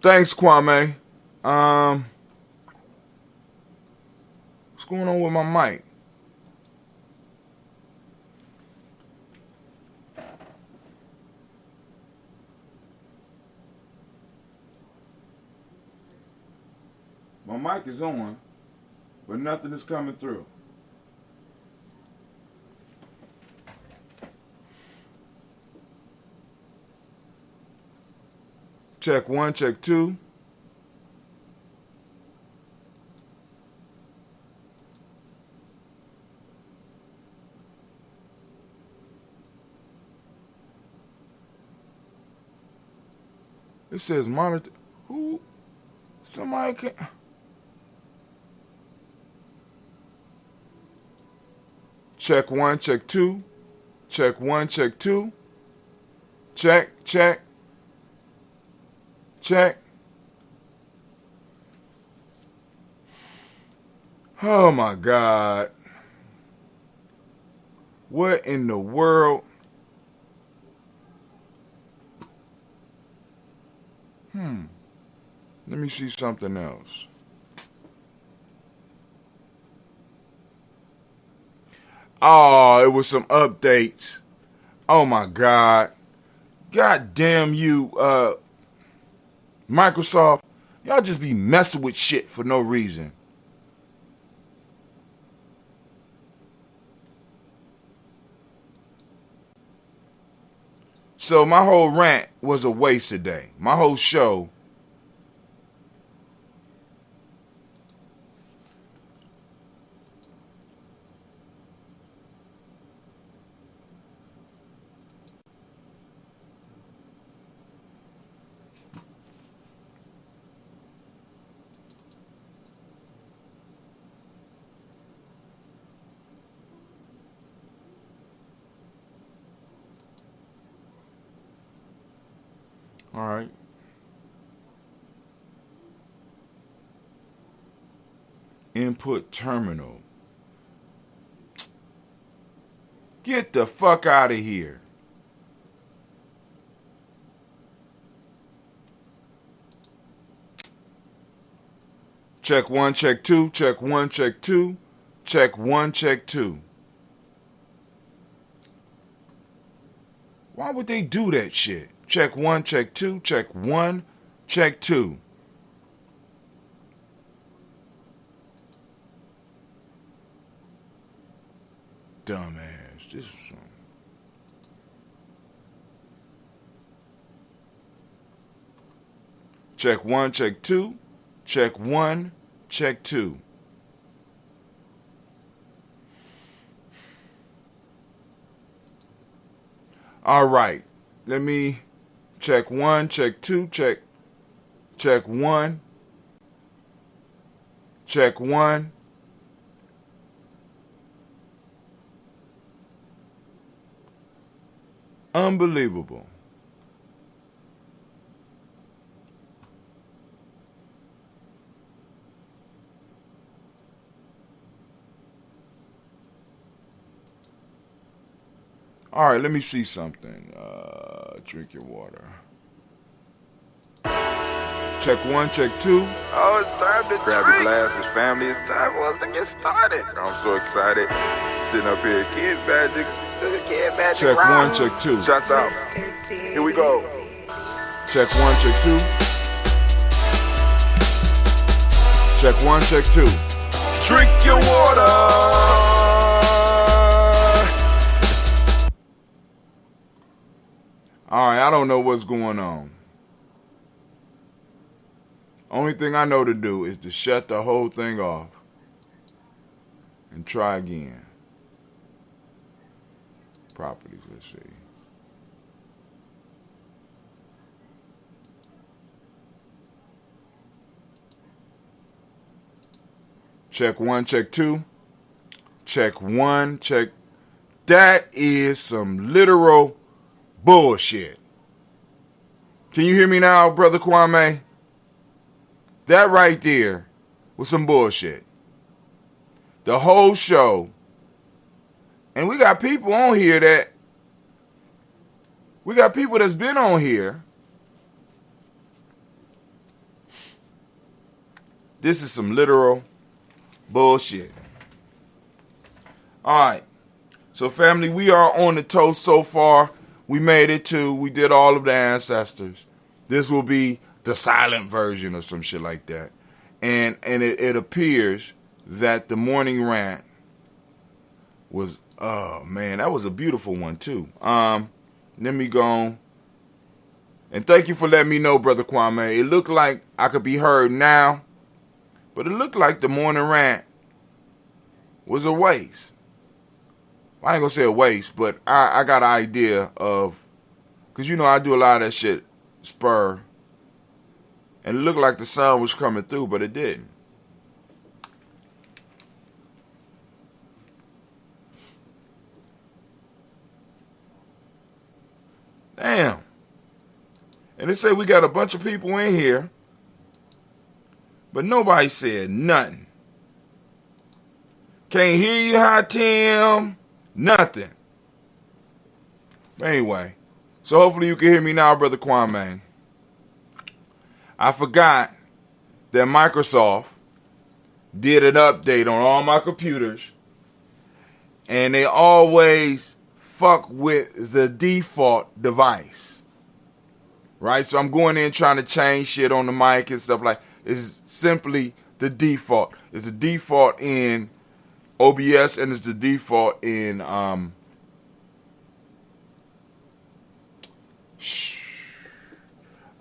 Thanks, Kwame. What's going on with my mic? My mic is on, but nothing is coming through. Check 1, check 2. It says monitor. Who? Somebody can. Check 1, check 2. Check 1, check 2. Check, check. Check. Oh my God. What in the world? Let me see something else. Oh, it was some updates. Oh my God. God damn you, Microsoft. Y'all just be messing with shit for no reason. So my whole rant was a waste today. My whole show. All right. Input terminal. Get the fuck out of here. Check 1, check 2, check 1, check 2, check 1, check 2. Why would they do that shit? Check 1, check 2, check 1, check 2. Dumbass. This is some... Check 1, check 2, check 1, check 2. All right. Let me check 1, check 2, check 1, check 1. Unbelievable. All right, let me see something. Drink your water. Check 1, check 2. Oh, it's time to grab your glasses, family. It's time for us to get started. I'm so excited. Sitting up here, Kid Magic. Kid Magic. Check round. 1, check 2. Shots out. Here we go. Check 1, check 2. Check 1, check 2. Drink your water. All right, I don't know what's going on. Only thing I know to do is to shut the whole thing off and try again. Properties, let's see. Check 1, check 2. Check 1, check. That is some literal bullshit. Can you hear me now, Brother Kwame? That right there was some bullshit. The whole show. And we got people on here that's been on here. This is some literal bullshit. All right. So, family, we are on the toast so far. We made it to, we did all of the ancestors. This will be the silent version or some shit like that. And it appears that the morning rant was, oh man, that was a beautiful one too. Let me go on. And thank you for letting me know, Brother Kwame. It looked like I could be heard now, but it looked like the morning rant was a waste. I ain't gonna say a waste, but I got an idea of, because you know I do a lot of that shit spur, and it looked like the sound was coming through, but it didn't. Damn. And they say we got a bunch of people in here, but nobody said nothing. Can't hear you, hi Tim. Nothing. Anyway, so hopefully you can hear me now, Brother Kwame. I forgot that Microsoft did an update on all my computers, and they always fuck with the default device. Right? So I'm going in trying to change shit on the mic and stuff like it's simply the default. It's the default in OBS and it's the default in all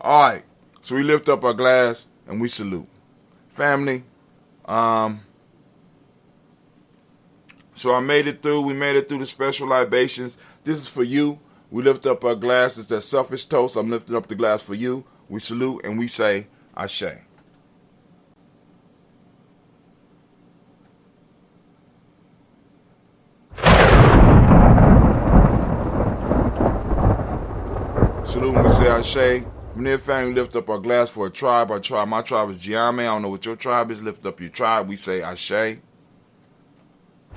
right. So we lift up our glass and we salute. Family. So I made it through. We made it through the special libations. This is for you. We lift up our glass. It's that selfish toast. I'm lifting up the glass for you. We salute and we say, Ashe. Salute and we say Ashe. From there, family, lift up our glass for a tribe. My tribe is Gye-Nyame. I don't know what your tribe is. Lift up your tribe. We say Ashe.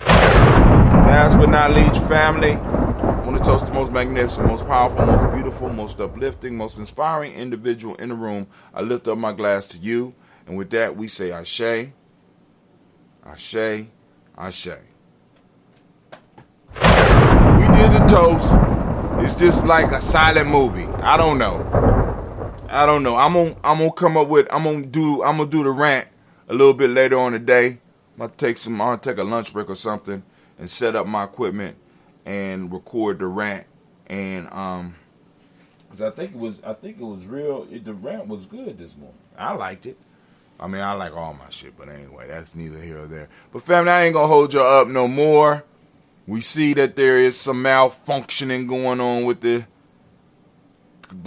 Last but not least, family, I want to toast the most magnificent, most powerful, most beautiful, most uplifting, most inspiring individual in the room. I lift up my glass to you. And with that, we say Ashe. Ashe. Ashe. We did the toast. It's just like a silent movie. I don't know. I'm gonna come up with. I'm gonna do the rant a little bit later on today. I'm gonna take a lunch break or something and set up my equipment and record the rant. And 'cause I think it was real. The rant was good this morning. I liked it. I mean, I like all my shit, but anyway, that's neither here or there. But family, I ain't gonna hold you up no more. We see that there is some malfunctioning going on with the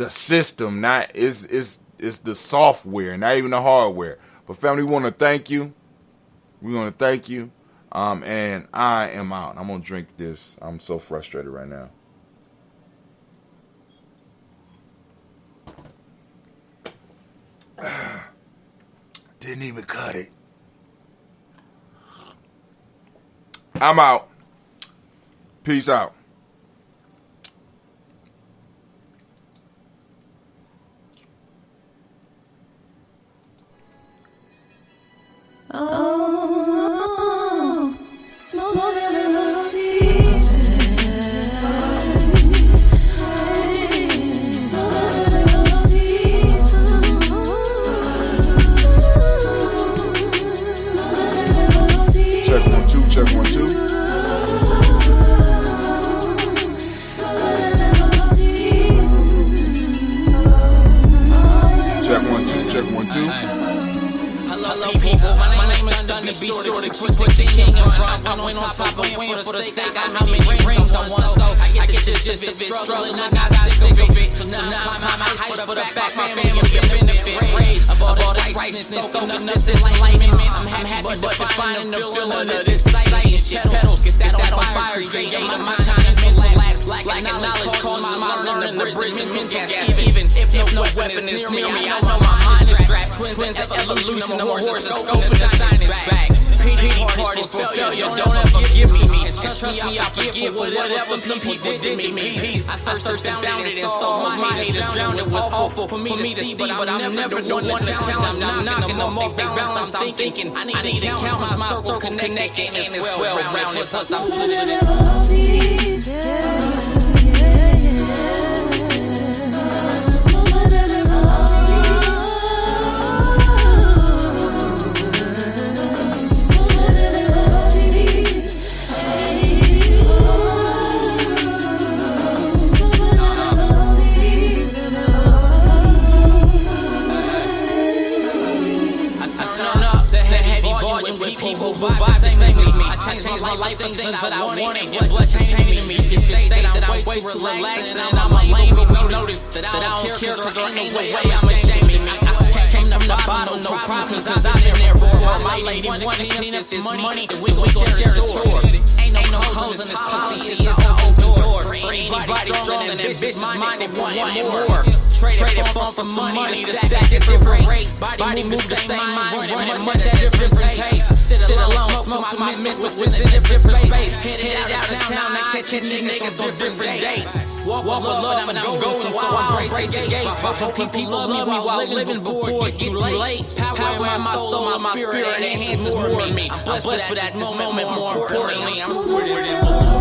system. Not it's the software, not even the hardware. But family, we want to thank you. We want to thank you. And I am out. I'm gonna drink this. I'm so frustrated right now. Didn't even cut it. I'm out. Peace out. Oh, smoke and roses. Check 1 2, check 1 2. Check 1 2, check 1 2. Hello people, my name is Thunder. Be sure to put the king in front. I went on top of win for the sake of how many rings I want. So I get the gist of it. Struggling, I got sick of it. So now I'm height for the fact my family can benefit. Rage of all this righteousness, soaking up this enlightenment. I'm happy but finding the feeling of this exciting shit. Pedals get set on fire, creating my kind of mental lapse. Lacking knowledge causes my learning the bridge mental gap. Even if no weapon is near me, I know my mind is strapped. Twins of evolution, no more horoscope, and the sign is back. PD parties for failure, don't ever give me. And trust me, I forgive for whatever some people did to me. Peace, I searched and found it in souls. My haters drowned. It was awful for me to see, but I'm never the one to challenge. I'm knocking them off their balance. I'm thinking I need to count my circle connected and as well rounded. Plus I'm split it. With people who vibe the same as me. I changed my life for things that I wanted and blessings came to me. You can say that I'm way too relaxed and I'm a lame, but we notice that I don't care cause there ain't no way I'm ashamed of me. I came from the bottom, no problem cause I've been there for all my lady wanted to clean up this money and we gon' share the chore. Ain't no hoes in this pussy, it's an open door. For anybody strong and ambitious minded for one more. Traded phone for some money to stack at different rates. Body move the same mind, running much at a different pace. Sit alone, smoke to my mental, was in a different space. Headed out of town, I catching niggas on different dates. Walk with love and I'm going, so I embrace the gates. Hope people love me while living before it get too late. Power in my soul, my spirit enhances more of me. I'm blessed, but at this moment, more importantly, I'm smarter than more.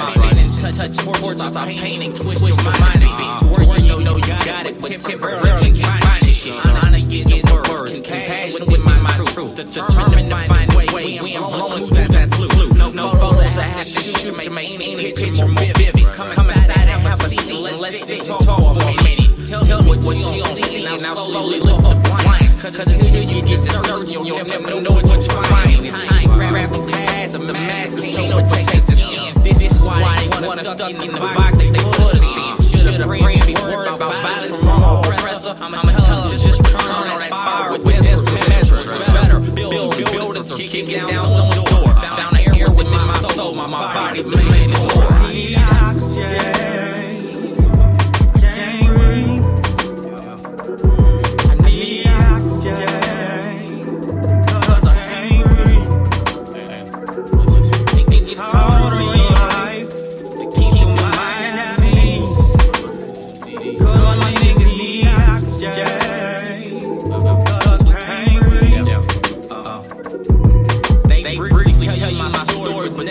touch portraits, I painting, twist your mind a bit. To where you know you got it, but temporarily can't find it. Honest, getting words, compassion with my truth. Determined to find a way, we ain't blowing smooth as flute. No photos I have to shoot to make any picture more vivid. Come inside and have a seat, let's sit and talk for a minute. Tell me what you don't see, now slowly lift up blinds. Cause until you get to search, you'll never know what you find. Time grab the pads of the masses, can't overtake the skin. This is why they want us stuck in the box that they put us in. Should a friend be worried about violence from our oppressor? I'm telling you, just turn on that fire with desperate measures. Better build buildings or kick it down someone's door. Found an air within my soul, my body demanded more. I need oxygen.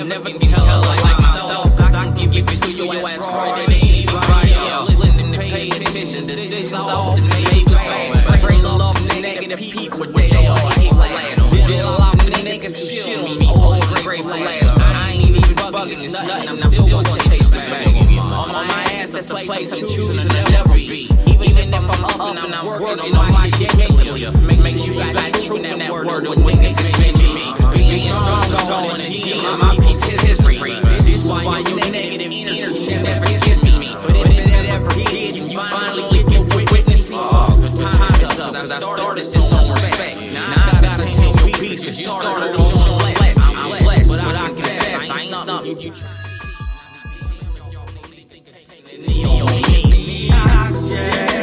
Never can tell like myself, cause I can give it to your ass right than anybody else. Listen and pay attention, decisions often made with bad. Bring love to negative people, but they all hate for last. Did a lot of niggas who shield me, old and grateful last. I ain't even bugging, it's nothing, I'm still gonna chase this bag. On my ass, that's a place I'm choosing to never be. Even if I'm up and I'm working on my shit mentally. Make sure you got truth in that word when niggas mention me. Being strong and G on my piece is history. This is why you negative energy never gets me. But if it ever did, you finally get your witness me. The time is up, cause I started this on respect. Now I gotta take your piece, cause you started on your less. I'm blessed, but I confess, I ain't something you try to see. Oxygen.